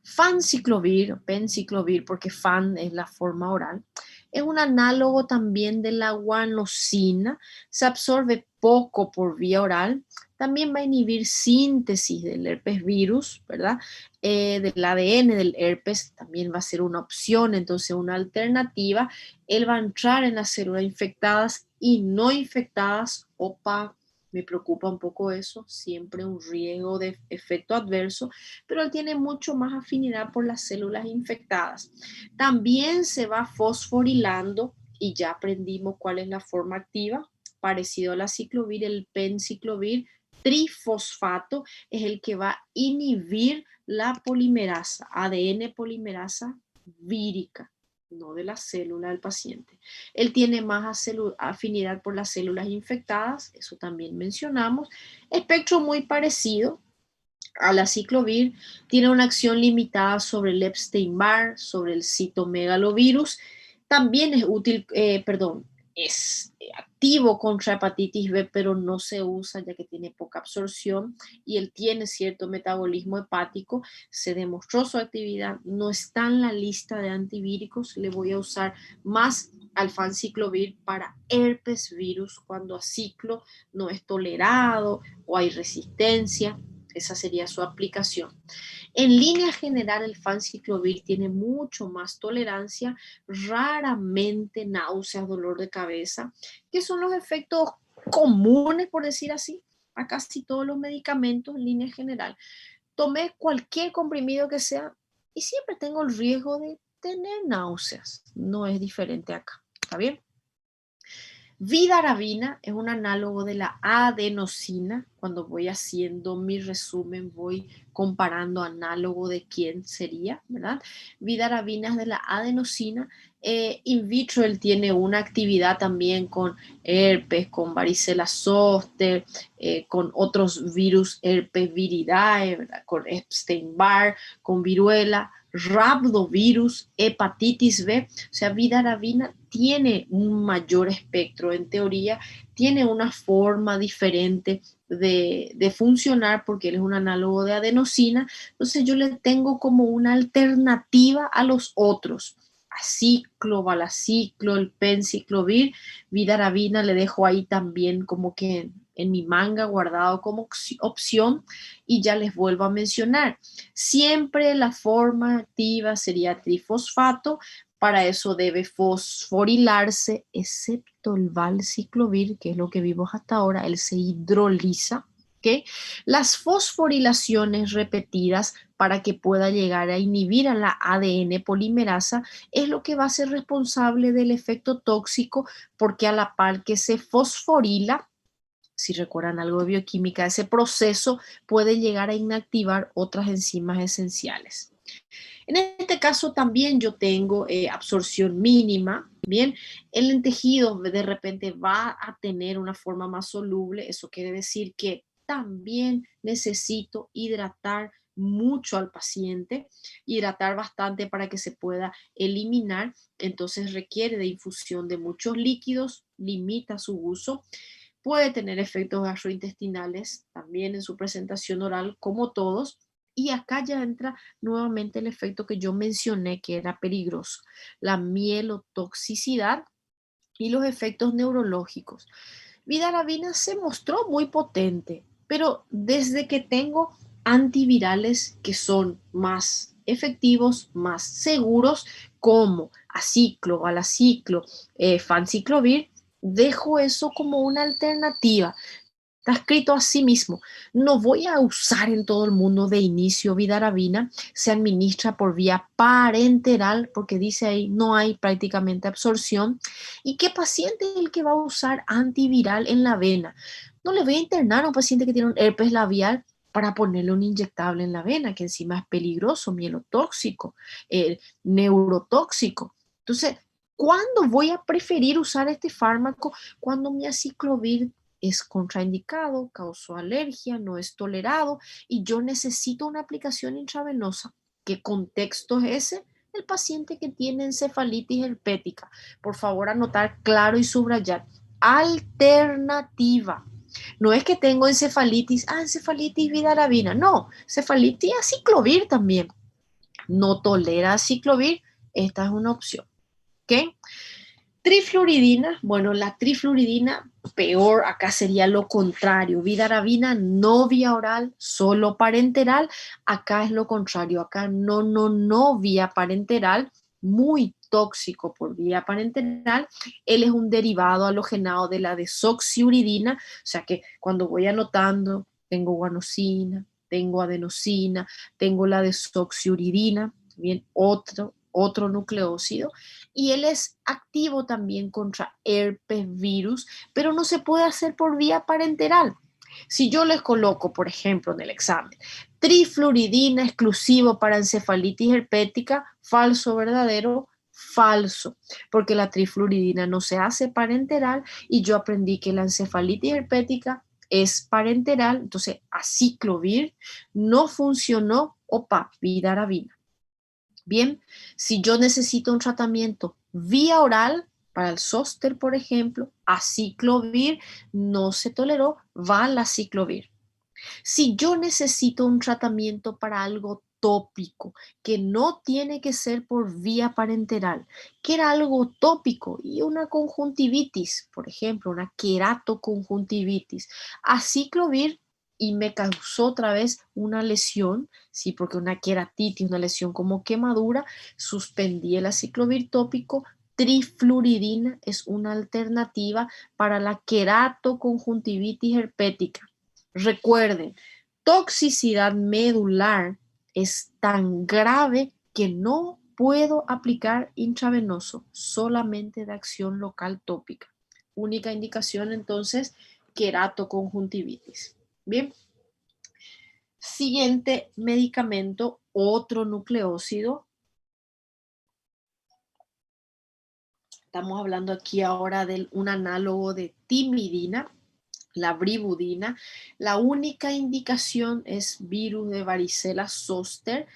Fanciclovir, o penciclovir, porque fan es la forma oral, es un análogo también de la guanosina, se absorbe poco por vía oral, también va a inhibir síntesis del herpes virus, ¿verdad? Del ADN del herpes también va a ser una opción, entonces una alternativa. Él va a entrar en las células infectadas y no infectadas. Opa, me preocupa un poco eso, siempre un riesgo de efecto adverso, pero él tiene mucho más afinidad por las células infectadas. También se va fosforilando y ya aprendimos cuál es la forma activa, parecido al aciclovir, el penciclovir trifosfato es el que va a inhibir la polimerasa, ADN polimerasa vírica, no de la célula del paciente. Él tiene más afinidad por las células infectadas, eso también mencionamos. Espectro muy parecido al aciclovir, tiene una acción limitada sobre el Epstein-Barr, sobre el citomegalovirus. También es útil, es activo contra hepatitis B, pero no se usa ya que tiene poca absorción y él tiene cierto metabolismo hepático. Se demostró su actividad, no está en la lista de antivíricos. Le voy a usar más al fanciclovir para herpes virus cuando aciclo no es tolerado o hay resistencia. Esa sería su aplicación. En línea general, el fanciclovir tiene mucho más tolerancia, raramente náuseas, dolor de cabeza, que son los efectos comunes, por decir así, a casi todos los medicamentos en línea general. Tomé cualquier comprimido que sea y siempre tengo el riesgo de tener náuseas. No es diferente acá. ¿Está bien? Vidarabina es un análogo de la adenosina. Cuando voy haciendo mi resumen, voy comparando análogo de quién sería, ¿verdad? Vidarabina es de la adenosina. In vitro él tiene una actividad también con herpes, con varicela zoster, con otros virus, herpes viridae, ¿verdad? Con Epstein-Barr, con viruela, rhabdovirus, hepatitis B. O sea, vidarabina tiene un mayor espectro, en teoría tiene una forma diferente de funcionar porque él es un análogo de adenosina, entonces yo le tengo como una alternativa a los otros. Aciclo, valaciclo, el penciclovir, vidarabina le dejo ahí también como que en mi manga guardado como opción y ya les vuelvo a mencionar. Siempre la forma activa sería trifosfato, para eso debe fosforilarse, excepto el valciclovir, que es lo que vimos hasta ahora, él se hidroliza. ¿Okay? Las fosforilaciones repetidas para que pueda llegar a inhibir a la ADN polimerasa es lo que va a ser responsable del efecto tóxico, porque a la par que se fosforila, si recuerdan algo de bioquímica, ese proceso puede llegar a inactivar otras enzimas esenciales. En este caso también yo tengo absorción mínima, bien, el tejido de repente va a tener una forma más soluble, eso quiere decir que también necesito hidratar mucho al paciente, hidratar bastante para que se pueda eliminar, entonces requiere de infusión de muchos líquidos, limita su uso. puede tener efectos gastrointestinales también en su presentación oral, como todos. Y acá ya entra nuevamente el efecto que yo mencioné que era peligroso, la mielotoxicidad y los efectos neurológicos. Vidaravina se mostró muy potente, pero desde que tengo antivirales que son más efectivos, más seguros, como aciclo, valaciclo, fanciclovir, dejo eso como una alternativa. Está escrito así mismo. No voy a usar en todo el mundo de inicio vidaravina. Se administra por vía parenteral porque dice ahí no hay prácticamente absorción. ¿Y qué paciente es el que va a usar antiviral en la vena? No le voy a internar a un paciente que tiene un herpes labial para ponerle un inyectable en la vena, que encima es peligroso, mielotóxico, neurotóxico. Entonces, ¿cuándo voy a preferir usar este fármaco? Cuando mi aciclovir es contraindicado, causó alergia, no es tolerado y yo necesito una aplicación intravenosa. ¿Qué contexto es ese? El paciente que tiene encefalitis herpética. Por favor, anotar claro y subrayar. Alternativa. No es que tengo encefalitis, encefalitis vidaravina. No, encefalitis aciclovir también. No tolera aciclovir, esta es una opción. ¿Ok? Trifluoridina, bueno, la trifluoridina, peor, acá sería lo contrario. Vidaravina no vía oral, solo parenteral. Acá es lo contrario, acá no vía parenteral, muy tóxico por vía parenteral. Él es un derivado halogenado de la desoxiuridina, o sea que cuando voy anotando, tengo guanosina, tengo adenosina, tengo la desoxiuridina, bien, otro nucleócido, y él es activo también contra herpes virus, pero no se puede hacer por vía parenteral. Si yo les coloco, por ejemplo, en el examen, trifluoridina exclusivo para encefalitis herpética, falso, verdadero, falso, porque la trifluoridina no se hace parenteral y yo aprendí que la encefalitis herpética es parenteral, entonces aciclovir no funcionó, opa, vidaravina. Bien, si yo necesito un tratamiento vía oral para el zóster, por ejemplo, aciclovir no se toleró, valaciclovir. Si yo necesito un tratamiento para algo tópico, que no tiene que ser por vía parenteral, que era algo tópico y una conjuntivitis, por ejemplo, una queratoconjuntivitis, aciclovir y me causó otra vez una lesión, sí, porque una queratitis, una lesión como quemadura, suspendí el aciclovir tópico. Trifluoridina es una alternativa para la queratoconjuntivitis herpética. Recuerden, toxicidad medular es tan grave que no puedo aplicar intravenoso, solamente de acción local tópica. Única indicación entonces, queratoconjuntivitis. Bien, siguiente medicamento, otro nucleócido. Estamos hablando aquí ahora de un análogo de timidina, la bribudina. La única indicación es virus de varicela zoster,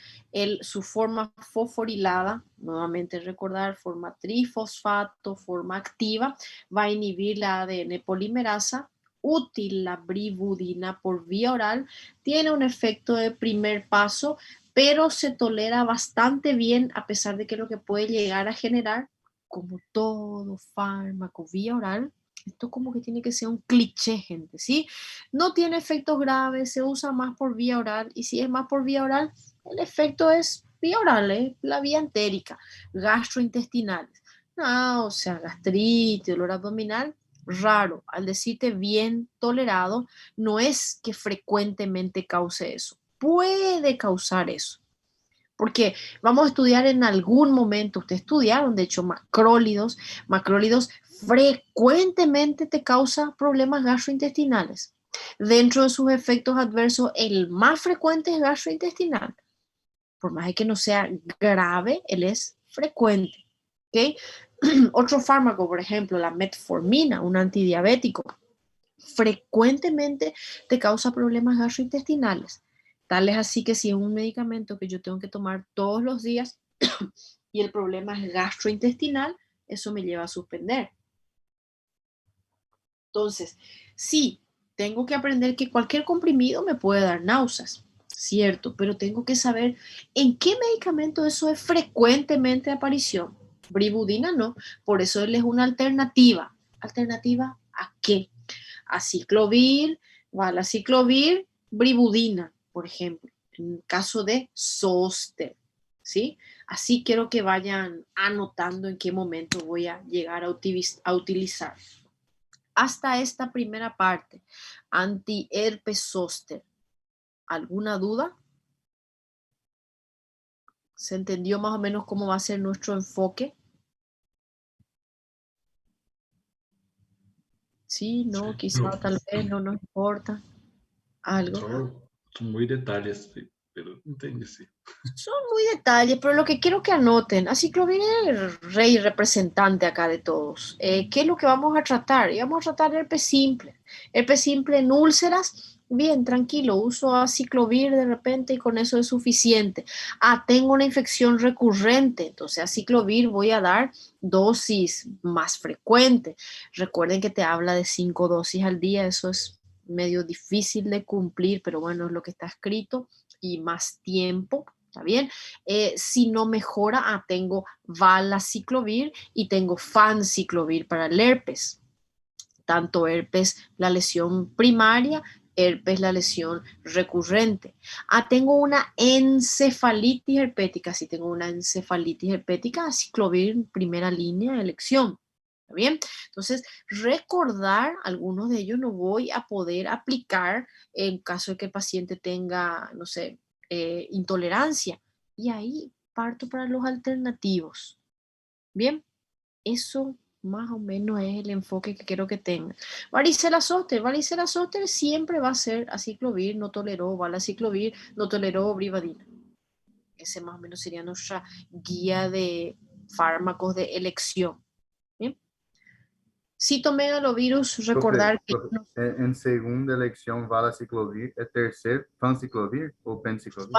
su forma fosforilada, nuevamente recordar, forma trifosfato, forma activa, va a inhibir la ADN polimerasa. Útil la bribudina por vía oral, tiene un efecto de primer paso, pero se tolera bastante bien a pesar de que lo que puede llegar a generar, como todo fármaco vía oral, esto como que tiene que ser un cliché, gente, ¿sí? No tiene efectos graves, se usa más por vía oral y si es más por vía oral, el efecto es vía oral, ¿eh? La vía entérica, gastrointestinales. Náusea, gastritis, dolor abdominal, raro. Al decirte bien tolerado, no es que frecuentemente cause eso. Puede causar eso. Porque vamos a estudiar en algún momento, ustedes estudiaron, de hecho, macrólidos. Macrólidos frecuentemente te causa problemas gastrointestinales. Dentro de sus efectos adversos, el más frecuente es gastrointestinal. Por más de que no sea grave, él es frecuente. ¿Okay? Otro fármaco, por ejemplo, la metformina, un antidiabético, frecuentemente te causa problemas gastrointestinales. Tal es así que si es un medicamento que yo tengo que tomar todos los días y el problema es gastrointestinal, eso me lleva a suspender. Entonces, sí, tengo que aprender que cualquier comprimido me puede dar náuseas, cierto, pero tengo que saber en qué medicamento eso es frecuentemente de aparición. Bribudina no, por eso él es una alternativa. ¿Alternativa a qué? Aciclovir, valaciclovir, bribudina, por ejemplo, en caso de zóster, ¿sí? Así quiero que vayan anotando en qué momento voy a llegar a utilizar. Hasta esta primera parte, antiherpes zóster. ¿Alguna duda? ¿Se entendió más o menos cómo va a ser nuestro enfoque? Sí, no, quizá tal vez no nos importa algo. Son muy detalles, sí, pero entendí, sí. Son muy detalles, pero lo que quiero que anoten, aciclovir es el rey representante acá de todos. ¿Qué es lo que vamos a tratar? Y vamos a tratar herpes simple. Herpes simple en úlceras, bien, tranquilo, uso aciclovir de repente y con eso es suficiente. Tengo una infección recurrente, entonces aciclovir voy a dar dosis más frecuente. Recuerden que te habla de 5 dosis al día, eso es medio difícil de cumplir, pero bueno, es lo que está escrito y más tiempo. ¿Está bien? Si no mejora, tengo valaciclovir y tengo fanciclovir para el herpes. Tanto herpes, la lesión primaria, herpes, la lesión recurrente. Tengo una encefalitis herpética. Si tengo una encefalitis herpética, aciclovir primera línea de elección. ¿Está bien? Entonces, recordar, algunos de ellos no voy a poder aplicar en caso de que el paciente tenga, no sé, intolerancia. Y ahí parto para los alternativos. Bien, eso más o menos es el enfoque que quiero que tengan. Varicela zoster siempre va a ser aciclovir, no toleró valaciclovir, no toleró brivadina. Ese más o menos sería nuestra guía de fármacos de elección. Bien. Citomegalovirus, recordar que... En segunda elección, valaciclovir, ¿es tercer fanciclovir o penciclovir?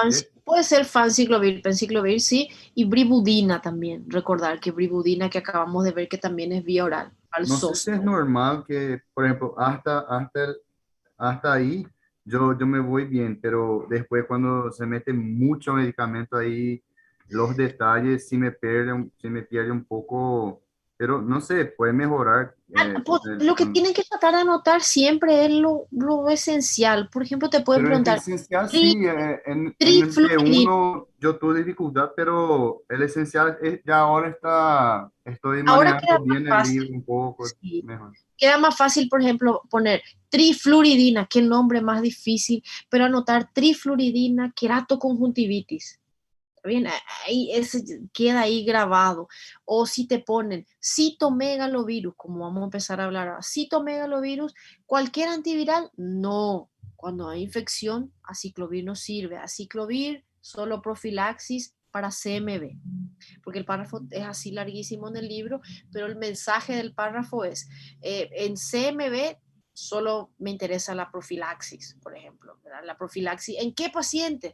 Puede ser fanciclovir, penciclovir, sí, y bribudina también. Recordar que bribudina que acabamos de ver que también es vía oral. No sé si es normal que, por ejemplo, hasta ahí yo me voy bien, pero después cuando se mete mucho medicamento ahí, los detalles sí me pierde un poco, pero no sé, puede mejorar. Pues, lo que tienen que tratar de anotar siempre es lo esencial. Por ejemplo, te pueden Pero en preguntar, esencial sí, en el trifluoridina. T1 yo tuve dificultad, pero el esencial ya ahora estoy Ahora queda manejando más bien el fácil. libro un poco Sí. mejor. Queda más fácil, por ejemplo, poner trifluoridina, qué nombre más difícil, pero anotar trifluoridina, queratoconjuntivitis. Bien, ahí queda ahí grabado. O si te ponen citomegalovirus, como vamos a empezar a hablar ahora, citomegalovirus, cualquier antiviral, no. Cuando hay infección, aciclovir no sirve. Aciclovir, solo profilaxis para CMV. Porque el párrafo es así larguísimo en el libro, pero el mensaje del párrafo es, en CMV solo me interesa la profilaxis, por ejemplo, ¿verdad? La profilaxis, ¿en qué paciente?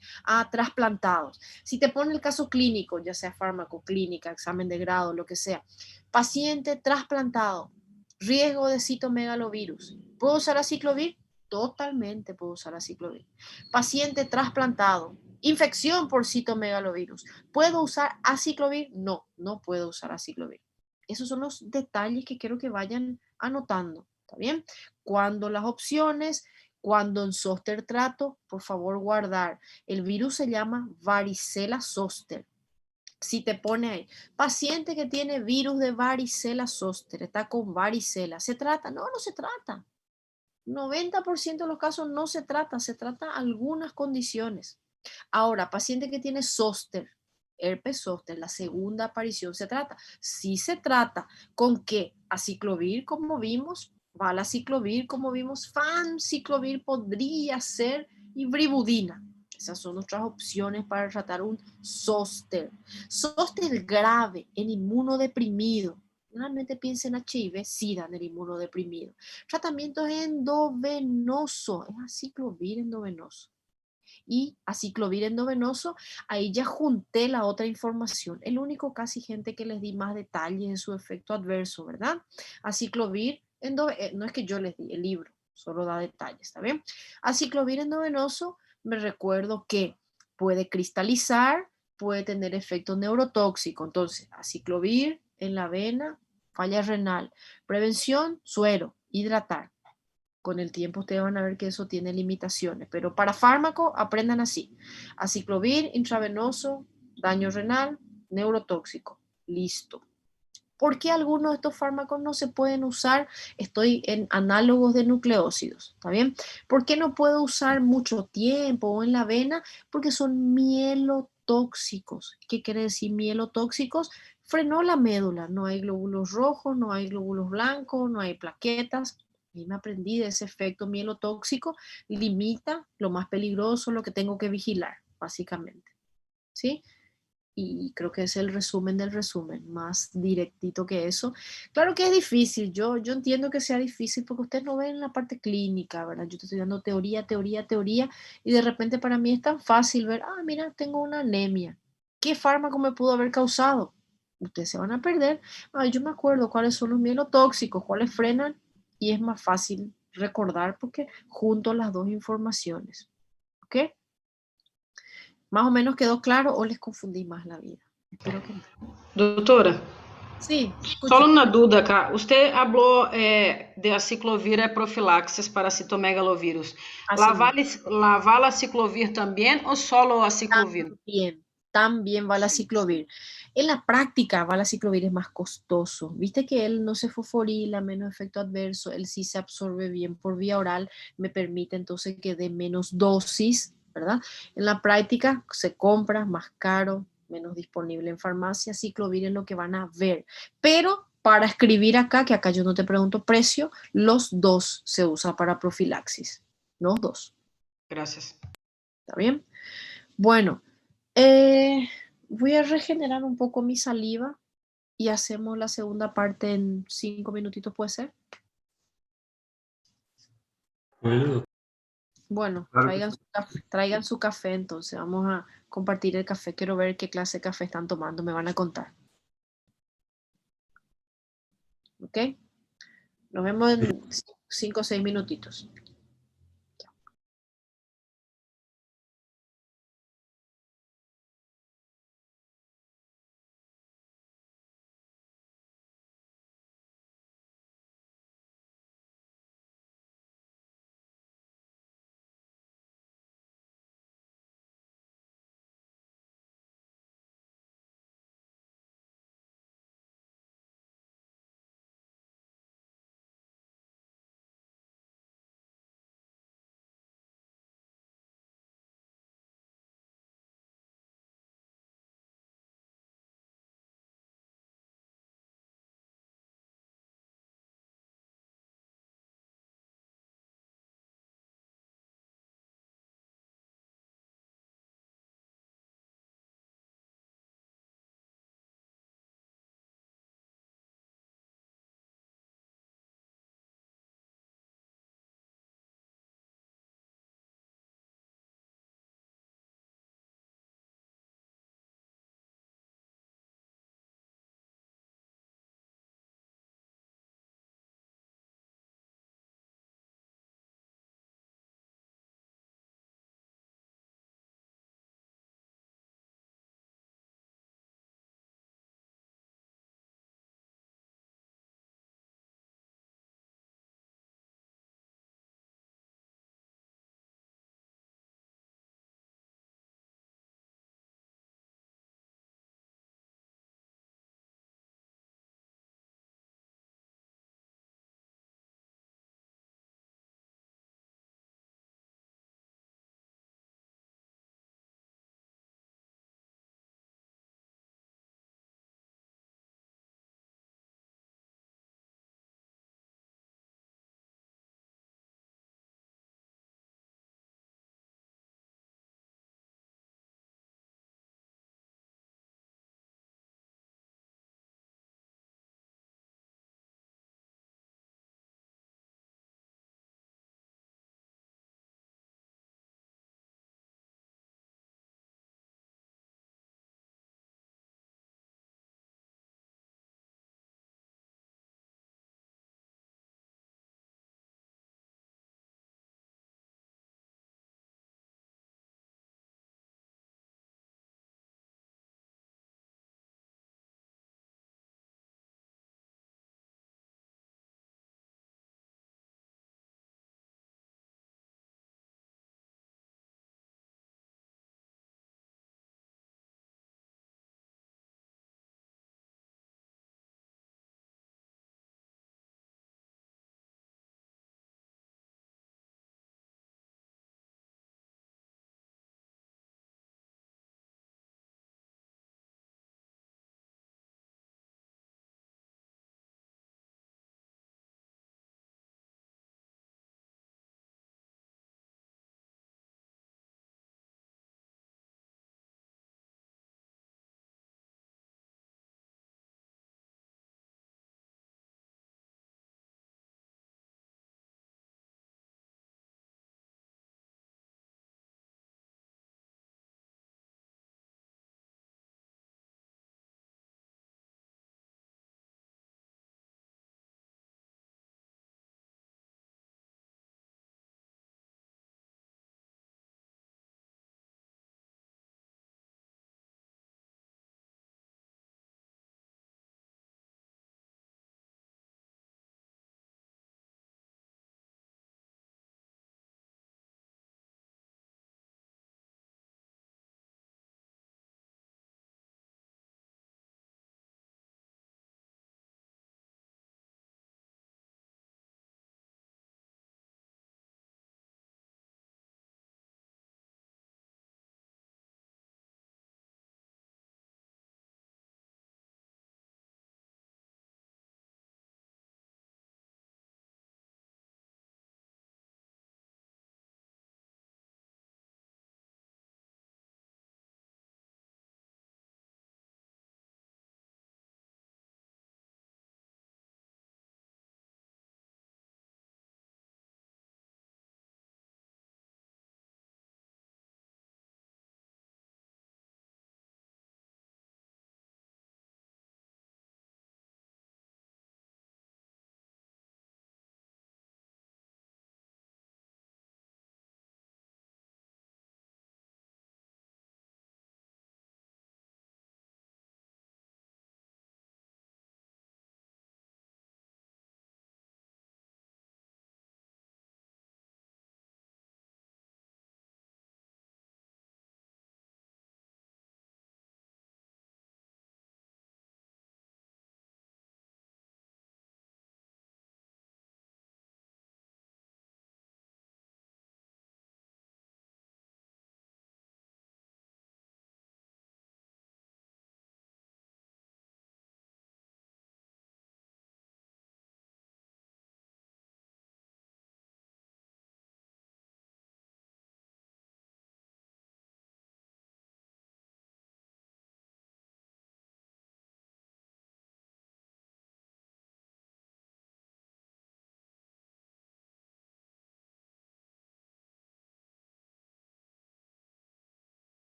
Trasplantados. Si te pone el caso clínico, ya sea farmacoclínica, examen de grado, lo que sea, paciente trasplantado, riesgo de citomegalovirus. ¿Puedo usar aciclovir? Totalmente puedo usar aciclovir. Paciente trasplantado, infección por citomegalovirus. ¿Puedo usar aciclovir? No, no puedo usar aciclovir. Esos son los detalles que quiero que vayan anotando. ¿Está bien? Cuando las opciones, cuando en zoster trato, por favor guardar. El virus se llama varicela zoster. Si te pone ahí, paciente que tiene virus de varicela zoster, está con varicela, ¿se trata? No, no se trata. 90% de los casos no se trata algunas condiciones. Ahora, paciente que tiene zoster, herpes zoster, la segunda aparición se trata. Sí se trata. ¿Con qué? Aciclovir, como vimos, valaciclovir, como vimos, fanciclovir podría ser y bribudina. Esas son nuestras opciones para tratar un zoster. Zoster grave en inmunodeprimido. Normalmente piensa en HIV, SIDA en el inmunodeprimido. Tratamiento endovenoso, es aciclovir endovenoso. Y aciclovir endovenoso, ahí ya junté la otra información. El único casi gente que les di más detalles de su efecto adverso, ¿verdad? Aciclovir No es que yo les di el libro, solo da detalles, ¿está bien? Aciclovir endovenoso, me recuerdo que puede cristalizar, puede tener efecto neurotóxico. Entonces, aciclovir en la vena, falla renal. Prevención, suero, hidratar. Con el tiempo ustedes van a ver que eso tiene limitaciones, pero para fármaco aprendan así. Aciclovir intravenoso, daño renal, neurotóxico. Listo. ¿Por qué algunos de estos fármacos no se pueden usar? Estoy en análogos de nucleócidos, ¿está bien? ¿Por qué no puedo usar mucho tiempo o en la vena? Porque son mielotóxicos. ¿Qué quiere decir mielotóxicos? Frenó la médula, no hay glóbulos rojos, no hay glóbulos blancos, no hay plaquetas. Y me aprendí de ese efecto mielotóxico, limita lo más peligroso, lo que tengo que vigilar, básicamente. ¿Sí? Y creo que es el resumen del resumen, más directito que eso. Claro que es difícil, yo entiendo que sea difícil porque ustedes no ven la parte clínica, ¿verdad? Yo te estoy dando teoría, teoría, teoría, y de repente para mí es tan fácil ver, mira, tengo una anemia. ¿Qué fármaco me pudo haber causado? Ustedes se van a perder. Yo me acuerdo cuáles son los mielotóxicos, cuáles frenan, y es más fácil recordar porque junto las dos informaciones. ¿Ok? ¿Más o menos quedó claro o les confundí más la vida? Espero que no. Doutora, Sí, só escucho. uma dúvida cá. Você falou de aciclovir profilaxis para citomegalovírus. Así mismo. La vale aciclovir também ou solo aciclovir? Bien, también va la ciclovir. En la práctica, va la ciclovir es más costoso. Viste que él no se fosforila, menos efecto adverso, él sí se absorbe bien por vía oral, me permite entonces que dé menos dosis, ¿verdad? En la práctica se compra más caro, menos disponible en farmacia, ciclovir es lo que van a ver. Pero para escribir acá, que acá yo no te pregunto precio, los dos se usa para profilaxis. Los dos. Gracias. ¿Está bien? Bueno, eh, voy a regenerar un poco mi saliva y hacemos la segunda parte en 5 minutitos, ¿puede ser? Coisa. Bueno, Claro que traigan su café, entonces vamos a compartir el café. Quiero ver qué clase de café están tomando, me van a contar. ¿Ok? Nos vemos en 5 o 6 minutitos.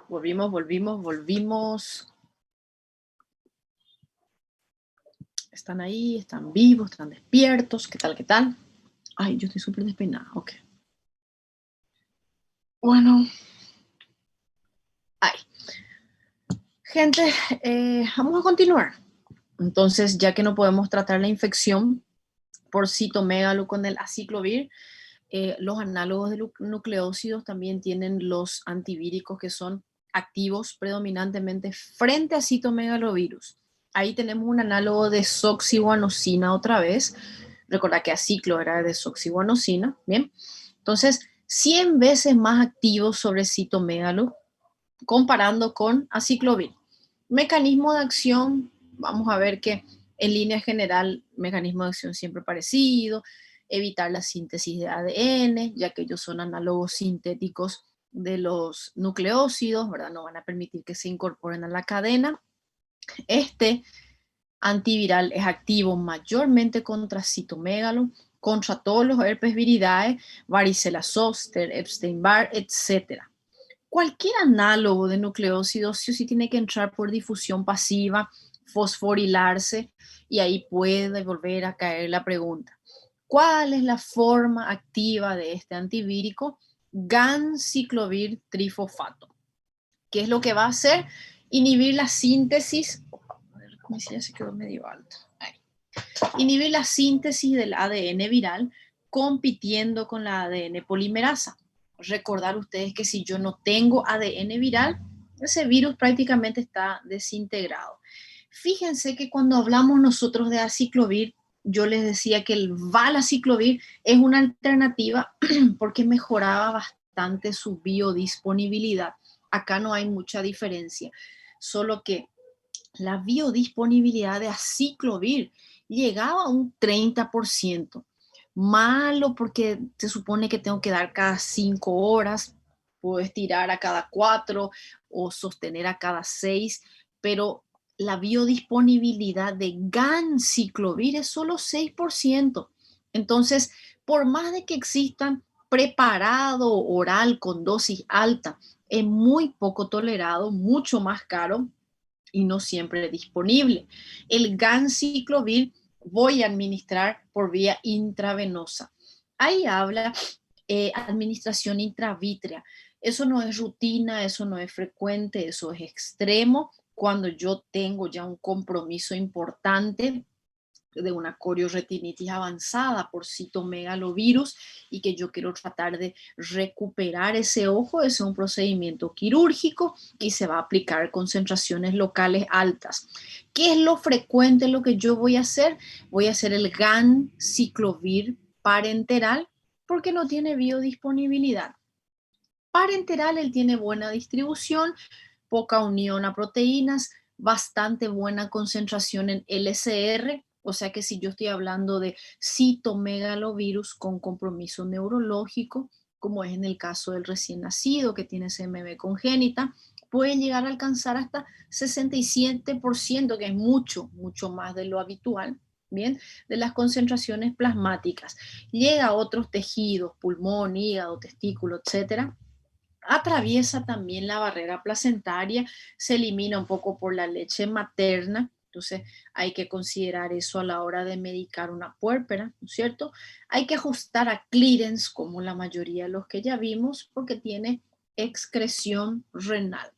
Volvimos. Están ahí, están vivos, están despiertos. ¿Qué tal, qué tal? Ay, yo estoy súper despeinada. Ok. Bueno. Ay. Gente, vamos a continuar. Entonces, ya que no podemos tratar la infección por citomegalo con el aciclovir, los análogos de nucleócidos también tienen los antivíricos que son activos predominantemente frente a citomegalovirus. Ahí tenemos un análogo de desoxiguanosina otra vez. Recordad que aciclo era de desoxiguanosina, ¿bien? Entonces, 100 veces más activo sobre citomegalo comparando con aciclovir. Mecanismo de acción, vamos a ver que en línea general, mecanismo de acción siempre parecido, evitar la síntesis de ADN, ya que ellos son análogos sintéticos de los nucleócidos, ¿verdad? No van a permitir que se incorporen a la cadena. Este antiviral es activo mayormente contra citomegalo, contra todos los herpes viridae, varicela zoster, Epstein-Barr, etc. Cualquier análogo de nucleócidos sí o sí tiene que entrar por difusión pasiva, fosforilarse, y ahí puede volver a caer la pregunta. ¿Cuál es la forma activa de este antivírico? Ganciclovir trifosfato. ¿Qué es lo que va a hacer? Inhibir la síntesis. A ver, mi silla se quedó medio alta. Ahí. Inhibir la síntesis del ADN viral compitiendo con la ADN polimerasa. Recordar ustedes que si yo no tengo ADN viral, ese virus prácticamente está desintegrado. Fíjense que cuando hablamos nosotros de aciclovir, yo les decía que el valaciclovir es una alternativa porque mejoraba bastante su biodisponibilidad. Acá no hay mucha diferencia, solo que la biodisponibilidad de aciclovir llegaba a un 30%. Malo porque se supone que tengo que dar cada 5 horas, puedo estirar a cada 4 o sostener a cada 6, pero la biodisponibilidad de ganciclovir es solo 6%. Entonces, por más de que existan preparado oral con dosis alta, es muy poco tolerado, mucho más caro y no siempre disponible. El ganciclovir voy a administrar por vía intravenosa. Ahí habla administración intravítrea. Eso no es rutina, eso no es frecuente, eso es extremo. Cuando yo tengo ya un compromiso importante de una corioretinitis avanzada por citomegalovirus y que yo quiero tratar de recuperar ese ojo, ese es un procedimiento quirúrgico y se va a aplicar concentraciones locales altas. ¿Qué es lo frecuente lo que yo voy a hacer? Voy a hacer el ganciclovir parenteral porque no tiene biodisponibilidad. Parenteral, él tiene buena distribución, poca unión a proteínas, bastante buena concentración en LCR, o sea que si yo estoy hablando de citomegalovirus con compromiso neurológico, como es en el caso del recién nacido que tiene CMV congénita, puede llegar a alcanzar hasta 67%, que es mucho, mucho más de lo habitual, ¿bien? De las concentraciones plasmáticas. Llega a otros tejidos, pulmón, hígado, testículo, etcétera. Atraviesa también la barrera placentaria, se elimina un poco por la leche materna, entonces hay que considerar eso a la hora de medicar una puérpera, ¿no es cierto? Hay que ajustar a clearance, como la mayoría de los que ya vimos, porque tiene excreción renal.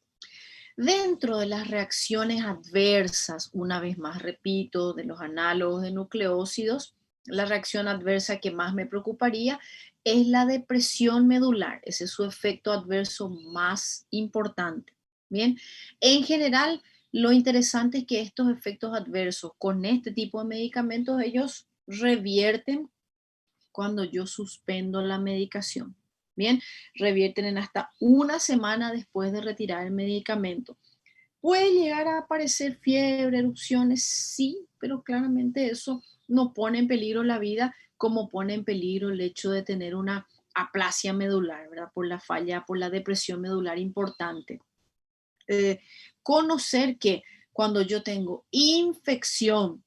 Dentro de las reacciones adversas, una vez más repito, de los análogos de nucleócidos, la reacción adversa que más me preocuparía es la depresión medular. Ese es su efecto adverso más importante. Bien, en general, lo interesante es que estos efectos adversos con este tipo de medicamentos, ellos revierten cuando yo suspendo la medicación. Bien, revierten en hasta una semana después de retirar el medicamento. ¿Puede llegar a aparecer fiebre, erupciones? Sí, pero claramente eso no pone en peligro la vida como pone en peligro el hecho de tener una aplasia medular, ¿verdad? Por la falla, por la depresión medular importante. Conocer que cuando yo tengo infección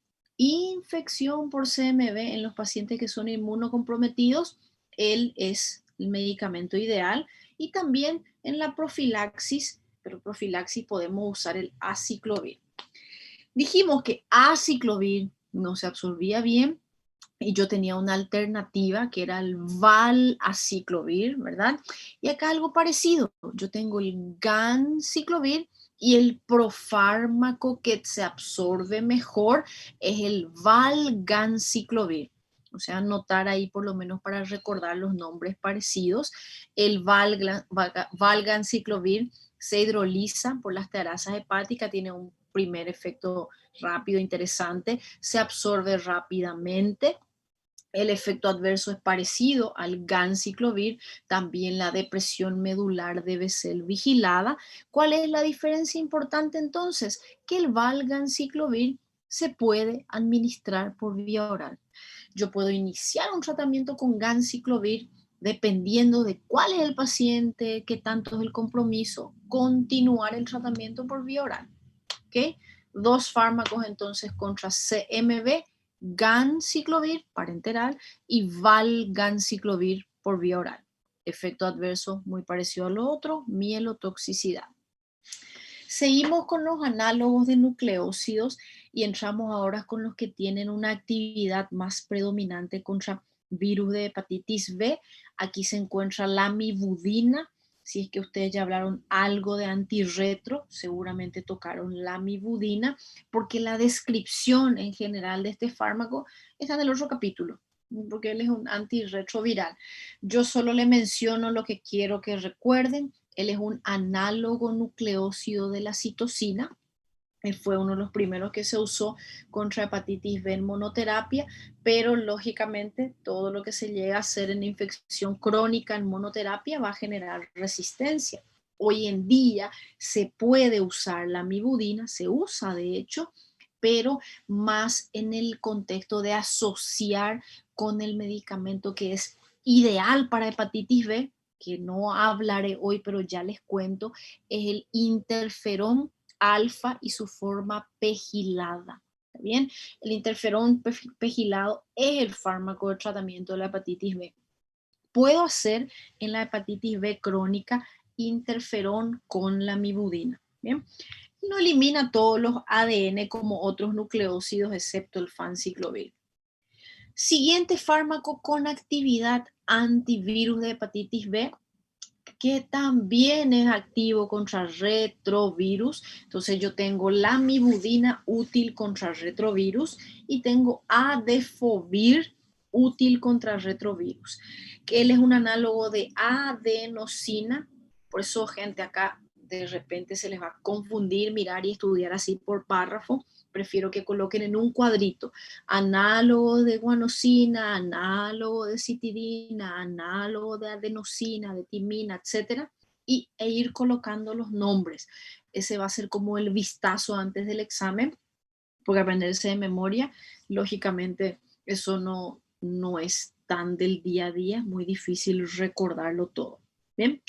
por CMV en los pacientes que son inmunocomprometidos, él es el medicamento ideal. Y también en la profilaxis, pero profilaxis podemos usar el aciclovir. Dijimos que aciclovir no se absorbía bien y yo tenía una alternativa que era el valaciclovir, ¿verdad? Y acá algo parecido. Yo tengo el ganciclovir y el profármaco que se absorbe mejor es el valganciclovir. O sea, anotar ahí por lo menos para recordar los nombres parecidos. El valganciclovir se hidroliza por las terasas hepáticas, tiene un primer efecto rápido, interesante, se absorbe rápidamente. El efecto adverso es parecido al ganciclovir, también la depresión medular debe ser vigilada. ¿Cuál es la diferencia importante entonces? Que el valganciclovir se puede administrar por vía oral. Yo puedo iniciar un tratamiento con ganciclovir dependiendo de cuál es el paciente, qué tanto es el compromiso, continuar el tratamiento por vía oral. ¿Okay? 2 fármacos entonces contra CMV, ganciclovir parenteral y valganciclovir por vía oral. Efecto adverso muy parecido a lo otro, mielotoxicidad. Seguimos con los análogos de nucleócidos y entramos ahora con los que tienen una actividad más predominante contra virus de hepatitis B. Aquí se encuentra la lamivudina. Si es que ustedes ya hablaron algo de antirretro, seguramente tocaron la lamivudina, porque la descripción en general de este fármaco está en el otro capítulo, porque él es un antirretroviral. Yo solo le menciono lo que quiero que recuerden. Él es un análogo nucleócido de la citosina. Él fue uno de los primeros que se usó contra hepatitis B en monoterapia, pero lógicamente todo lo que se llega a hacer en infección crónica en monoterapia va a generar resistencia. Hoy en día se puede usar la lamivudina, se usa de hecho, pero más en el contexto de asociar con el medicamento que es ideal para hepatitis B, que no hablaré hoy, pero ya les cuento, es el interferón alfa y su forma pegilada. ¿Está bien? El interferón pegilado es el fármaco de tratamiento de la hepatitis B. Puedo hacer en la hepatitis B crónica interferón con la lamivudina. ¿Bien? No elimina todos los ADN como otros nucleócidos excepto el fanciclovir. Siguiente fármaco con actividad antivirus de hepatitis B, que también es activo contra retrovirus. Entonces yo tengo la lamivudina útil contra retrovirus y tengo adefovir útil contra retrovirus, que él es un análogo de adenosina. Por eso, gente, acá de repente se les va a confundir mirar y estudiar así por párrafo. Prefiero que coloquen en un cuadrito análogo de guanosina, análogo de citidina, análogo de adenosina, de timina, etcétera, e ir colocando los nombres. Ese va a ser como el vistazo antes del examen, porque aprenderse de memoria, lógicamente, eso no es tan del día a día, es muy difícil recordarlo todo. Bien,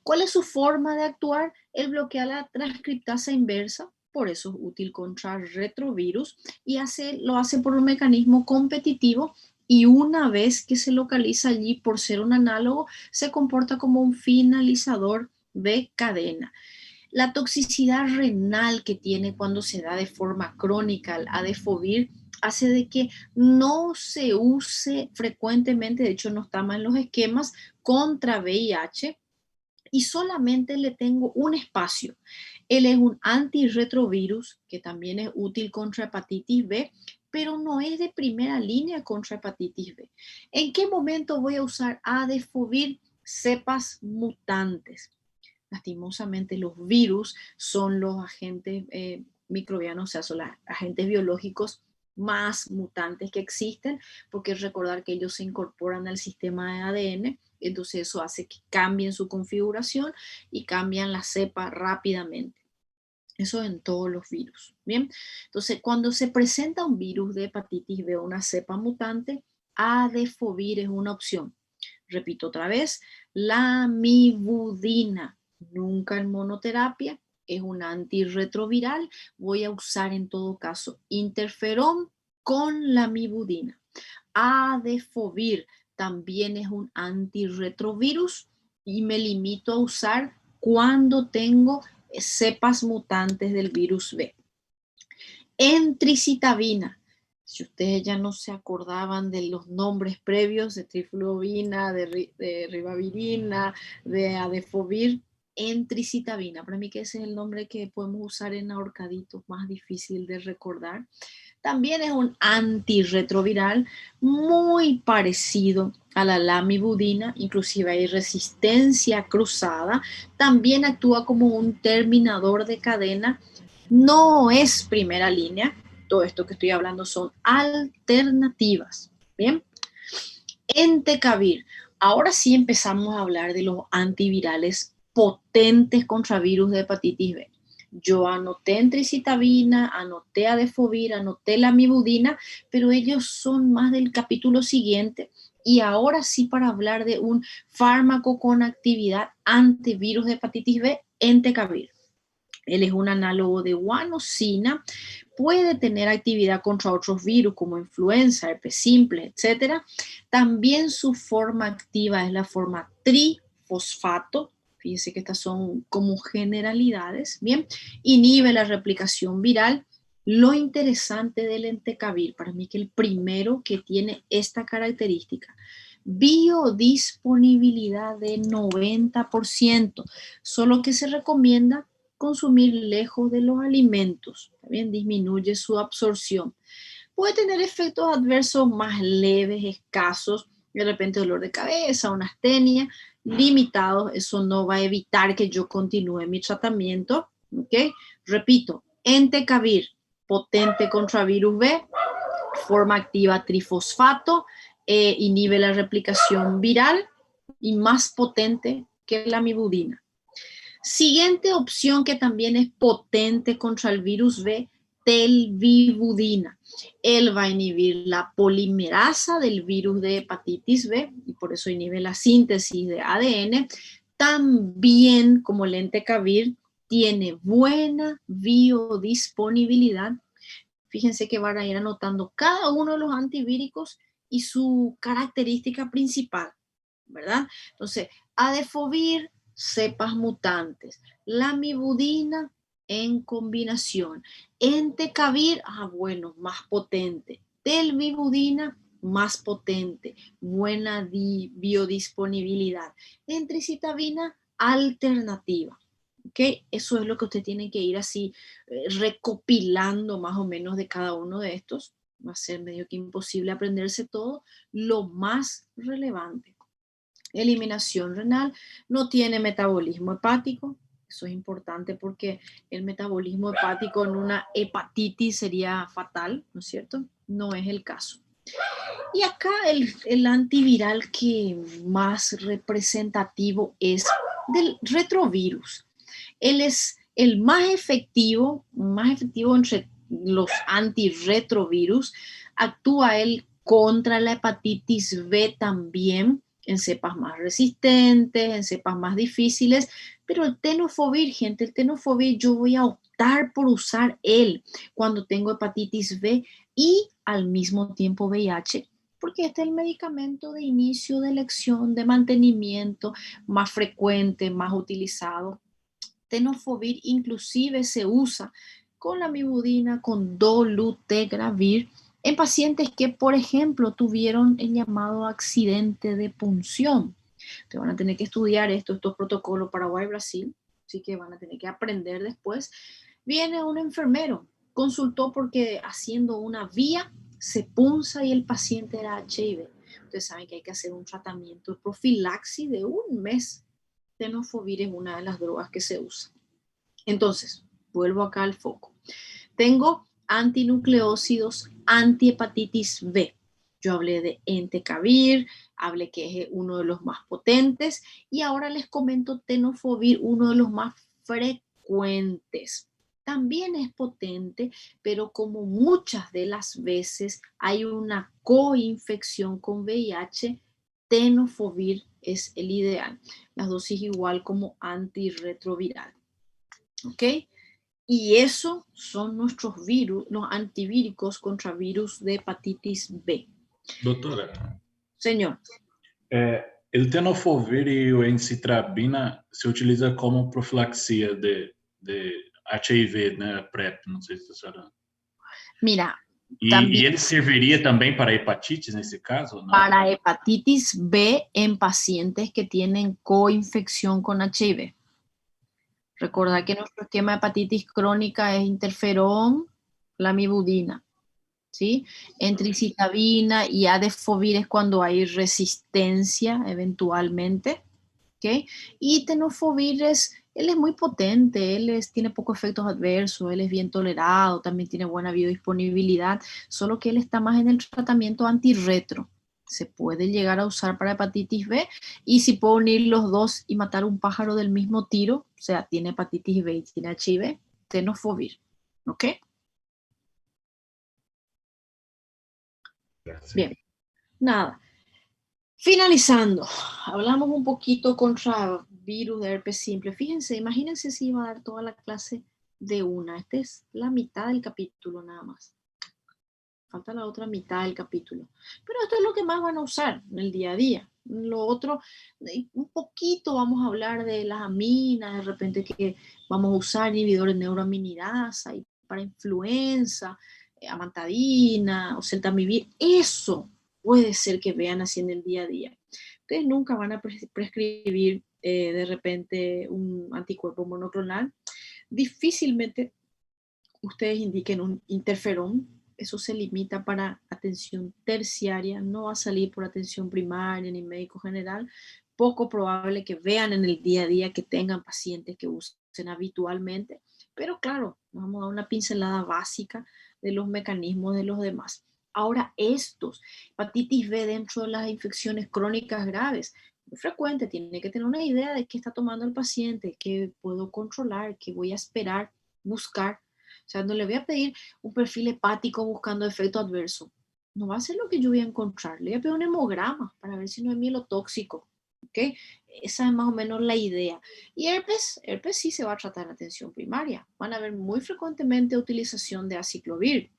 ¿cuál es su forma de actuar? Él bloquea la transcriptasa inversa, por eso es útil contra retrovirus y lo hace por un mecanismo competitivo, y una vez que se localiza allí por ser un análogo, se comporta como un finalizador de cadena. La toxicidad renal que tiene cuando se da de forma crónica el adefovir hace de que no se use frecuentemente, de hecho no está más en los esquemas, contra VIH, y solamente le tengo un espacio. Él es un antirretrovirus que también es útil contra hepatitis B, pero no es de primera línea contra hepatitis B. ¿En qué momento voy a usar adefovir? Cepas mutantes. Lastimosamente los virus son los agentes microbianos, o sea, son los agentes biológicos más mutantes que existen, porque recordar que ellos se incorporan al sistema de ADN, entonces eso hace que cambien su configuración y cambian la cepa rápidamente. Eso en todos los virus. Bien, entonces cuando se presenta un virus de hepatitis B, una cepa mutante, adefovir es una opción. Repito otra vez, la lamivudina, nunca en monoterapia, es un antirretroviral. Voy a usar en todo caso interferón con la lamivudina. Adefovir también es un antirretrovirus y me limito a usar cuando tengo cepas mutantes del virus B. Entricitabina. Si ustedes ya no se acordaban de los nombres previos de trifluovina, de ribavirina, de adefovir, entricitabina. Para mí que ese es el nombre que podemos usar en ahorcaditos, más difícil de recordar. También es un antirretroviral muy parecido a la lamivudina, inclusive hay resistencia cruzada. También actúa como un terminador de cadena. No es primera línea. Todo esto que estoy hablando son alternativas. Bien. Entecavir. Ahora sí empezamos a hablar de los antivirales potentes contra virus de hepatitis B. Yo anoté entricitabina, anoté adefovir, anoté lamivudina, pero ellos son más del capítulo siguiente. Y ahora sí, para hablar de un fármaco con actividad antivirus de hepatitis B, entecavir. Él es un análogo de guanosina, puede tener actividad contra otros virus como influenza, herpes simple, etc. También su forma activa es la forma trifosfato. Fíjense que estas son como generalidades, ¿bien? Inhibe la replicación viral. Lo interesante del entecavir, para mí que el primero que tiene esta característica, biodisponibilidad de 90%, solo que se recomienda consumir lejos de los alimentos, también disminuye su absorción. Puede tener efectos adversos más leves, escasos, de repente dolor de cabeza, una astenia, limitados. Eso no va a evitar que yo continúe mi tratamiento, ¿ok? Repito, entecavir, potente contra virus B, forma activa trifosfato, inhibe la replicación viral y más potente que la lamivudina. Siguiente opción que también es potente contra el virus B, telvivudina. Él va a inhibir la polimerasa del virus de hepatitis B y por eso inhibe la síntesis de ADN. También, como el entecavir, tiene buena biodisponibilidad. Fíjense que van a ir anotando cada uno de los antivíricos y su característica principal, ¿verdad? Entonces, adefovir, cepas mutantes, lamivudina en combinación, entecavir, bueno, más potente, telvivudina, más potente, buena biodisponibilidad, entricitabina, alternativa. ¿Okay? Eso es lo que usted tiene que ir así recopilando más o menos de cada uno de estos. Va a ser medio que imposible aprenderse todo. Lo más relevante. Eliminación renal, no tiene metabolismo hepático. Eso es importante porque el metabolismo hepático en una hepatitis sería fatal, ¿no es cierto? No es el caso. Y acá el antiviral que más representativo es del retrovirus. Él es el más efectivo entre los antirretrovirus. Actúa él contra la hepatitis B también, en cepas más resistentes, en cepas más difíciles, pero el tenofovir, gente, el tenofovir yo voy a optar por usar él cuando tengo hepatitis B y al mismo tiempo VIH, porque este es el medicamento de inicio de elección, de mantenimiento más frecuente, más utilizado. Tenofovir inclusive se usa con la lamivudina, con dolutegravir, en pacientes que, por ejemplo, tuvieron el llamado accidente de punción. Te van a tener que estudiar estos protocolos Paraguay y Brasil, así que van a tener que aprender después. Viene un enfermero, consultó porque haciendo una vía se punza y el paciente era HIV. Ustedes saben que hay que hacer un tratamiento de profilaxis de 1 mes. Tenofovir es una de las drogas que se usa. Entonces, vuelvo acá al foco. Tengo antinucleócidos, antihepatitis B. Yo hablé de entecavir, hablé que es uno de los más potentes y ahora les comento tenofovir, uno de los más frecuentes. También es potente, pero como muchas de las veces hay una coinfección con VIH, tenofovir es el ideal. Las dosis igual como antirretroviral. ¿Ok? Y eso son nuestros virus, los antivíricos contra virus de hepatitis B. Doutora, Señor. El tenofovir e o encitrabina se utiliza como profilaxia HIV, né? PrEP, não sei se a senhora... Mira, E ele serviria também para hepatites nesse caso? ¿No? Para hepatitis B en pacientes que tienen coinfección con HIV. Recordad que nuestro esquema de hepatitis crónica es interferón, lamivudina, ¿sí? Entricitabina y adefovir es cuando hay resistencia eventualmente, ¿ok? Y tenofovir él es muy potente, tiene pocos efectos adversos, él es bien tolerado, también tiene buena biodisponibilidad, solo que él está más en el tratamiento antirretro. Se puede llegar a usar para hepatitis B y si puedo unir los dos y matar un pájaro del mismo tiro, o sea, tiene hepatitis B y tiene HIV, tenofovir, ¿ok? Gracias. Bien, nada. Finalizando, hablamos un poquito contra virus de herpes simple. Fíjense, imagínense si iba a dar toda la clase de una. Esta es la mitad del capítulo nada más. Falta la otra mitad del capítulo. Pero esto es lo que más van a usar en el día a día. Lo otro, un poquito vamos a hablar de las aminas, de repente que vamos a usar inhibidores neuroaminidasa y para influenza, amantadina o celtamivir. Eso puede ser que vean así en el día a día. Ustedes nunca van a prescribir de repente un anticuerpo monoclonal. Difícilmente ustedes indiquen un interferón. Eso se limita para atención terciaria, no va a salir por atención primaria ni médico general. Poco probable que vean en el día a día que tengan pacientes que usen habitualmente, pero claro, nos vamos a dar una pincelada básica de los mecanismos de los demás. Ahora estos, hepatitis B dentro de las infecciones crónicas graves, muy frecuente, tiene que tener una idea de qué está tomando el paciente, qué puedo controlar, qué voy a esperar, buscar. O sea, no le voy a pedir un perfil hepático buscando efecto adverso. No va a ser lo que yo voy a encontrar. Le voy a pedir un hemograma para ver si no es mielotóxico. ¿Ok? Esa es más o menos la idea. Y herpes sí se va a tratar en atención primaria. Van a ver muy frecuentemente utilización de aciclovir.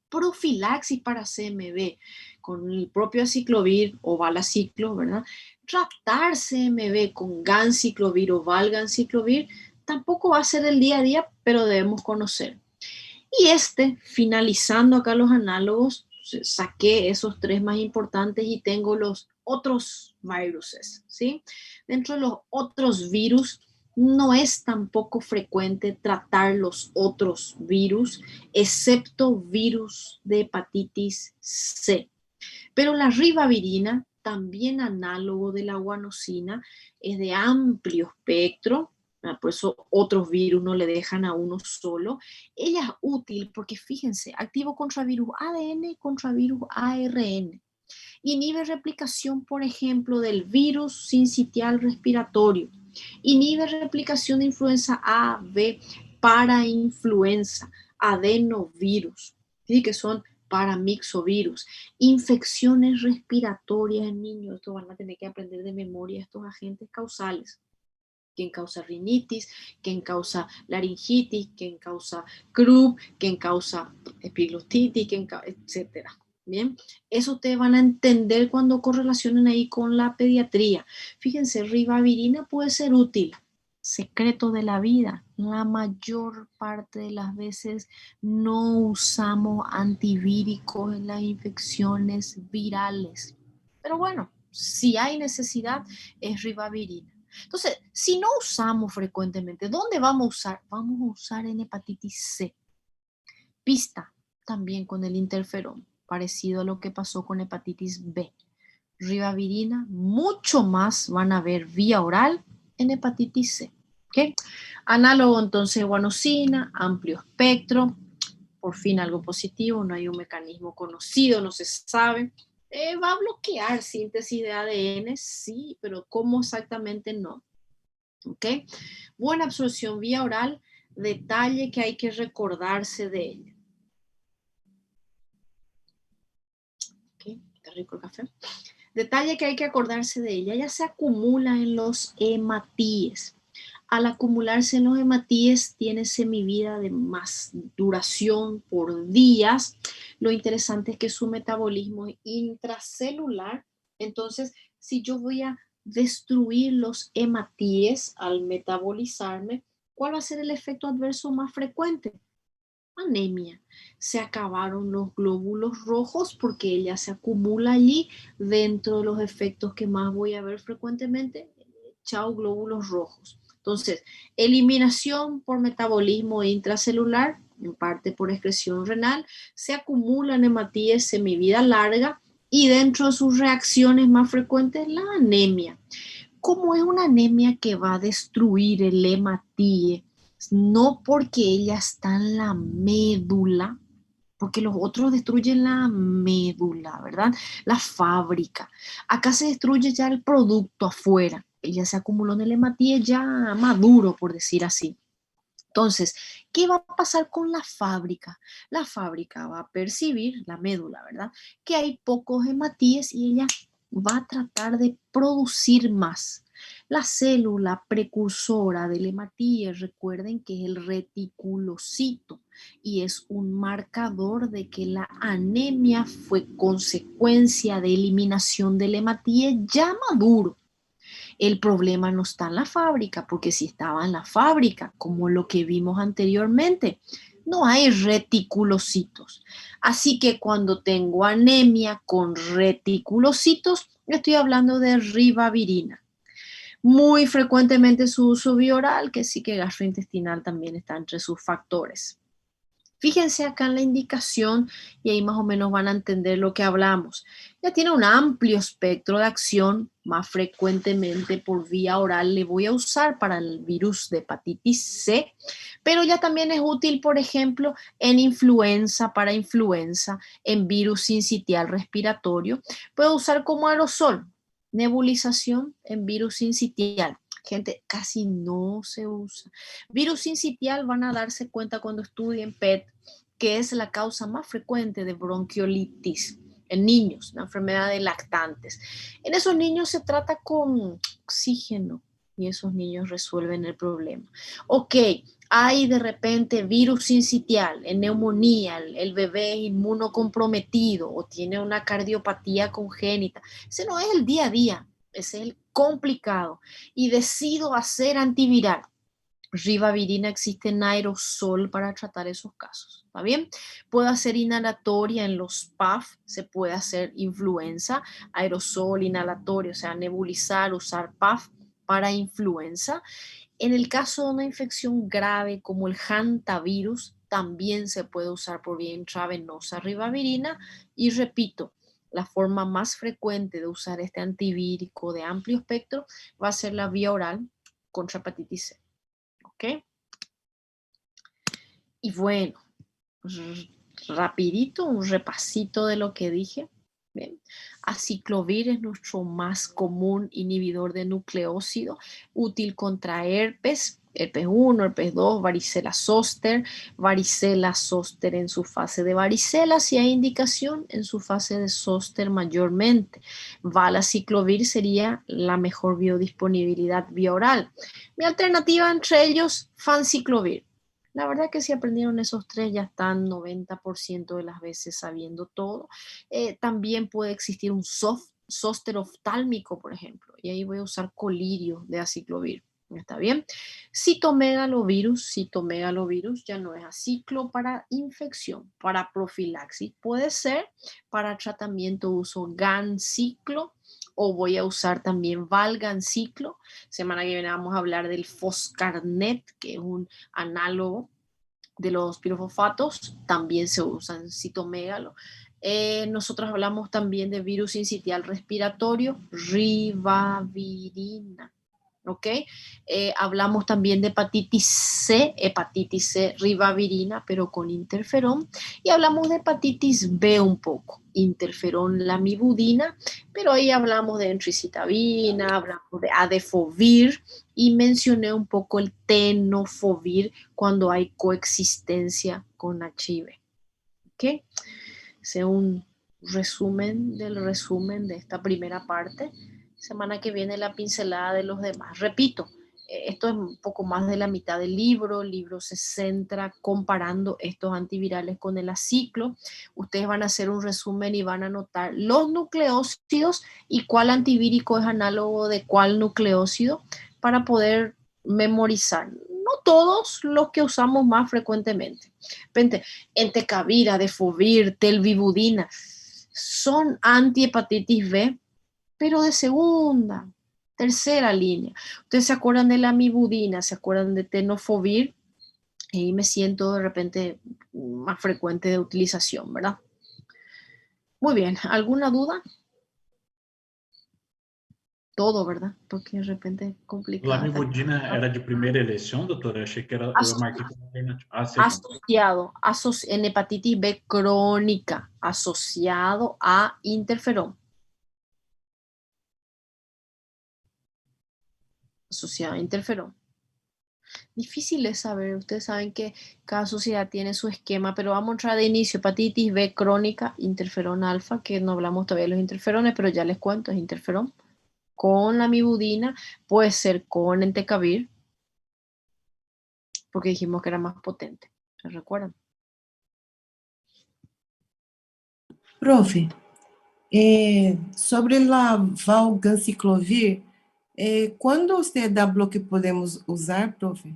Profilaxis para CMV con el propio aciclovir o valaciclo, ¿verdad? Tratar CMV con ganciclovir o valganciclovir tampoco va a ser el día a día, pero debemos conocer. Y finalizando acá los análogos, saqué esos tres más importantes y tengo los otros viruses, ¿sí? Dentro de los otros virus, no es tampoco frecuente tratar los otros virus, excepto virus de hepatitis C. Pero la ribavirina, también análogo de la guanosina, es de amplio espectro, por eso otros virus no le dejan a uno solo. Ella es útil porque, fíjense, activo contra virus ADN, contra virus ARN. Inhibe replicación, por ejemplo, del virus sincitial respiratorio. Inhibe replicación de influenza A, B, parainfluenza, adenovirus, ¿sí? Que son paramixovirus, infecciones respiratorias en niños. Esto van a tener que aprender de memoria estos agentes causales. ¿Quién causa rinitis? ¿Quién causa laringitis? ¿Quién causa croup? ¿Quién causa epiglotitis? Etcétera. Bien, eso ustedes van a entender cuando correlacionen ahí con la pediatría. Fíjense, ribavirina puede ser útil. Secreto de la vida. La mayor parte de las veces no usamos antivíricos en las infecciones virales. Pero bueno, si hay necesidad, es ribavirina. Entonces, si no usamos frecuentemente, ¿dónde vamos a usar? Vamos a usar en hepatitis C. Pista también con el interferón, parecido a lo que pasó con hepatitis B. Ribavirina, mucho más van a ver vía oral en hepatitis C. ¿Okay? Análogo entonces guanosina, amplio espectro, por fin algo positivo, no hay un mecanismo conocido, no se sabe. ¿Va a bloquear síntesis de ADN? Sí, pero ¿cómo exactamente no? ¿Ok? Buena absorción vía oral, detalle que hay que recordarse de ella. ¿Ok? Está rico el café. Detalle que hay que acordarse de ella, ella se acumula en los hematíes. Al acumularse en los hematíes tiene semivida de más duración por días. Lo interesante es que su metabolismo es intracelular. Entonces, si yo voy a destruir los hematíes al metabolizarme, ¿Cuál va a ser el efecto adverso más frecuente? Anemia. Se acabaron los glóbulos rojos porque ella se acumula allí dentro de los efectos que más voy a ver frecuentemente. Chao, glóbulos rojos. Entonces, eliminación por metabolismo intracelular, en parte por excreción renal, se acumulan hematíes semivida larga y dentro de sus reacciones más frecuentes, la anemia. Como es una anemia que va a destruir el hematíe, no porque ella está en la médula, porque los otros destruyen la médula, ¿verdad? La fábrica. Acá se destruye ya el producto afuera. Ella se acumuló en el hematíe ya maduro, por decir así. Entonces, ¿qué va a pasar con la fábrica? La fábrica va a percibir, la médula, ¿verdad? Que hay pocos hematíes y ella va a tratar de producir más. La célula precursora del hematíes, recuerden que es el reticulocito y es un marcador de que la anemia fue consecuencia de eliminación del hematíes ya maduro. El problema no está en la fábrica, porque si estaba en la fábrica, como lo que vimos anteriormente, no hay reticulocitos. Así que cuando tengo anemia con reticulocitos, estoy hablando de ribavirina. Muy frecuentemente su uso bioral, que sí que gastrointestinal también está entre sus factores. Fíjense acá en la indicación y ahí más o menos van a entender lo que hablamos. Ya tiene un amplio espectro de acción, más frecuentemente por vía oral le voy a usar para el virus de hepatitis C, pero ya también es útil, por ejemplo, en influenza, para influenza, en virus sincitial respiratorio. Puedo usar como aerosol, nebulización en virus sincitial. Gente, casi no se usa. Virus sincitial van a darse cuenta cuando estudien PET que es la causa más frecuente de bronquiolitis en niños, la enfermedad de lactantes. En esos niños se trata con oxígeno y esos niños resuelven el problema. Ok, hay de repente virus sincitial, en neumonía, el bebé es inmunocomprometido o tiene una cardiopatía congénita. Ese no es el día a día, ese es el complicado. Y decido hacer antiviral. Ribavirina existe en aerosol para tratar esos casos, ¿está bien? Puede hacer inhalatoria en los PAF, se puede hacer influenza, aerosol, inhalatorio, o sea, nebulizar, usar PAF para influenza. En el caso de una infección grave como el hantavirus, también se puede usar por vía intravenosa ribavirina y repito, la forma más frecuente de usar este antivírico de amplio espectro va a ser la vía oral contra hepatitis C. ¿Ok? Y bueno, rapidito, un repasito de lo que dije. Bien. Aciclovir es nuestro más común inhibidor de nucleócido, útil contra herpes, herpes 1, herpes 2, varicela zoster en su fase de varicela, si hay indicación, en su fase de zoster mayormente. Valaciclovir sería la mejor biodisponibilidad vía oral. Mi alternativa entre ellos, fanciclovir. La verdad que si aprendieron esos tres ya están 90% de las veces sabiendo todo. También puede existir un zóster oftálmico, por ejemplo, y ahí voy a usar colirio de aciclovir. ¿Está bien? Citomegalovirus ya no es aciclo para infección, para profilaxis. Puede ser para tratamiento uso ganciclo o voy a usar también valganciclo. Semana que viene vamos a hablar del foscarnet, que es un análogo de los pirofosfatos, también se usa en citomegalo. Nosotros hablamos también de virus sincitial respiratorio, ribavirina. ¿Ok? Hablamos también de hepatitis C, ribavirina, pero con interferón. Y hablamos de hepatitis B un poco, interferón lamivudina, pero ahí hablamos de entricitabina, hablamos de adefovir y mencioné un poco el tenofovir cuando hay coexistencia con HIV. ¿Ok? Ese es un resumen de esta primera parte. Semana que viene la pincelada de los demás. Repito, esto es un poco más de la mitad del libro. El libro se centra comparando estos antivirales con el aciclo. Ustedes van a hacer un resumen y van a anotar los nucleócidos y cuál antivírico es análogo de cuál nucleócido para poder memorizar. No todos los que usamos más frecuentemente. Entecavir, Adefovir, telvibudina, son antihepatitis B, pero de segunda, tercera línea. Ustedes se acuerdan de la amibudina, se acuerdan de tenofovir, y me siento de repente más frecuente de utilización, ¿verdad? Muy bien, ¿alguna duda? Todo, ¿verdad? Porque de repente es complicado. La amibudina era de primeira eleição, doutora? Eu achei que era. Eu marquei como alternativa. Asociado en hepatitis B crónica, asociado a interferón. Asociado a interferón. Difícil de saber, ustedes saben que cada sociedad tiene su esquema, pero vamos a entrar de inicio, hepatitis B crónica, interferón alfa, que no hablamos todavía de los interferones, pero ya les cuento, es interferón, con la amibudina, puede ser con entecavir, porque dijimos que era más potente, ¿se recuerdan? Profe, sobre la valganciclovir, ¿cuándo usted habló que podemos usar, profe?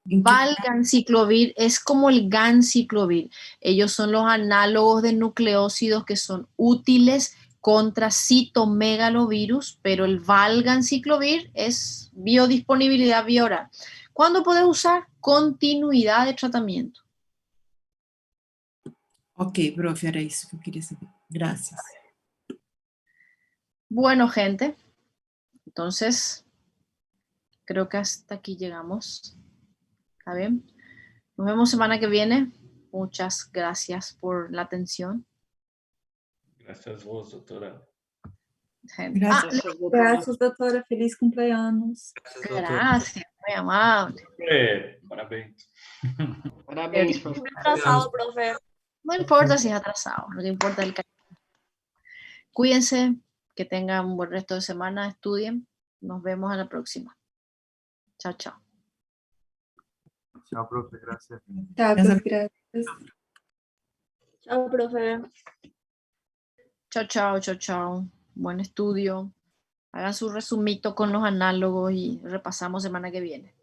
Valganciclovir es como el ganciclovir. Ellos son los análogos de nucleócidos que son útiles contra citomegalovirus, pero el valganciclovir es biodisponibilidad vía oral. ¿Cuándo puedes usar? Continuidad de tratamiento. Ok, profe, era eso que quería saber. Gracias. Bueno, gente, entonces creo que hasta aquí llegamos. ¿Está bien? Nos vemos semana que viene. Muchas gracias por la atención. Graças a vos, doutora. Gente. Gracias. Graças, doutora. Feliz cumpleaños. Gracias, muy amable. Parabéns. Parabéns, professor. Atrasado, profe. No importa si es atrasado, lo que importa es el cariño. Cuídense, que tengan un buen resto de semana, estudien. Nos vemos a la próxima. Chao, chao. Chao, profe, gracias. Tá, profe, gracias. Chao, profe. Chao, chao, chao, chao. Buen estudio. Hagan su resumito con los análogos y repasamos semana que viene.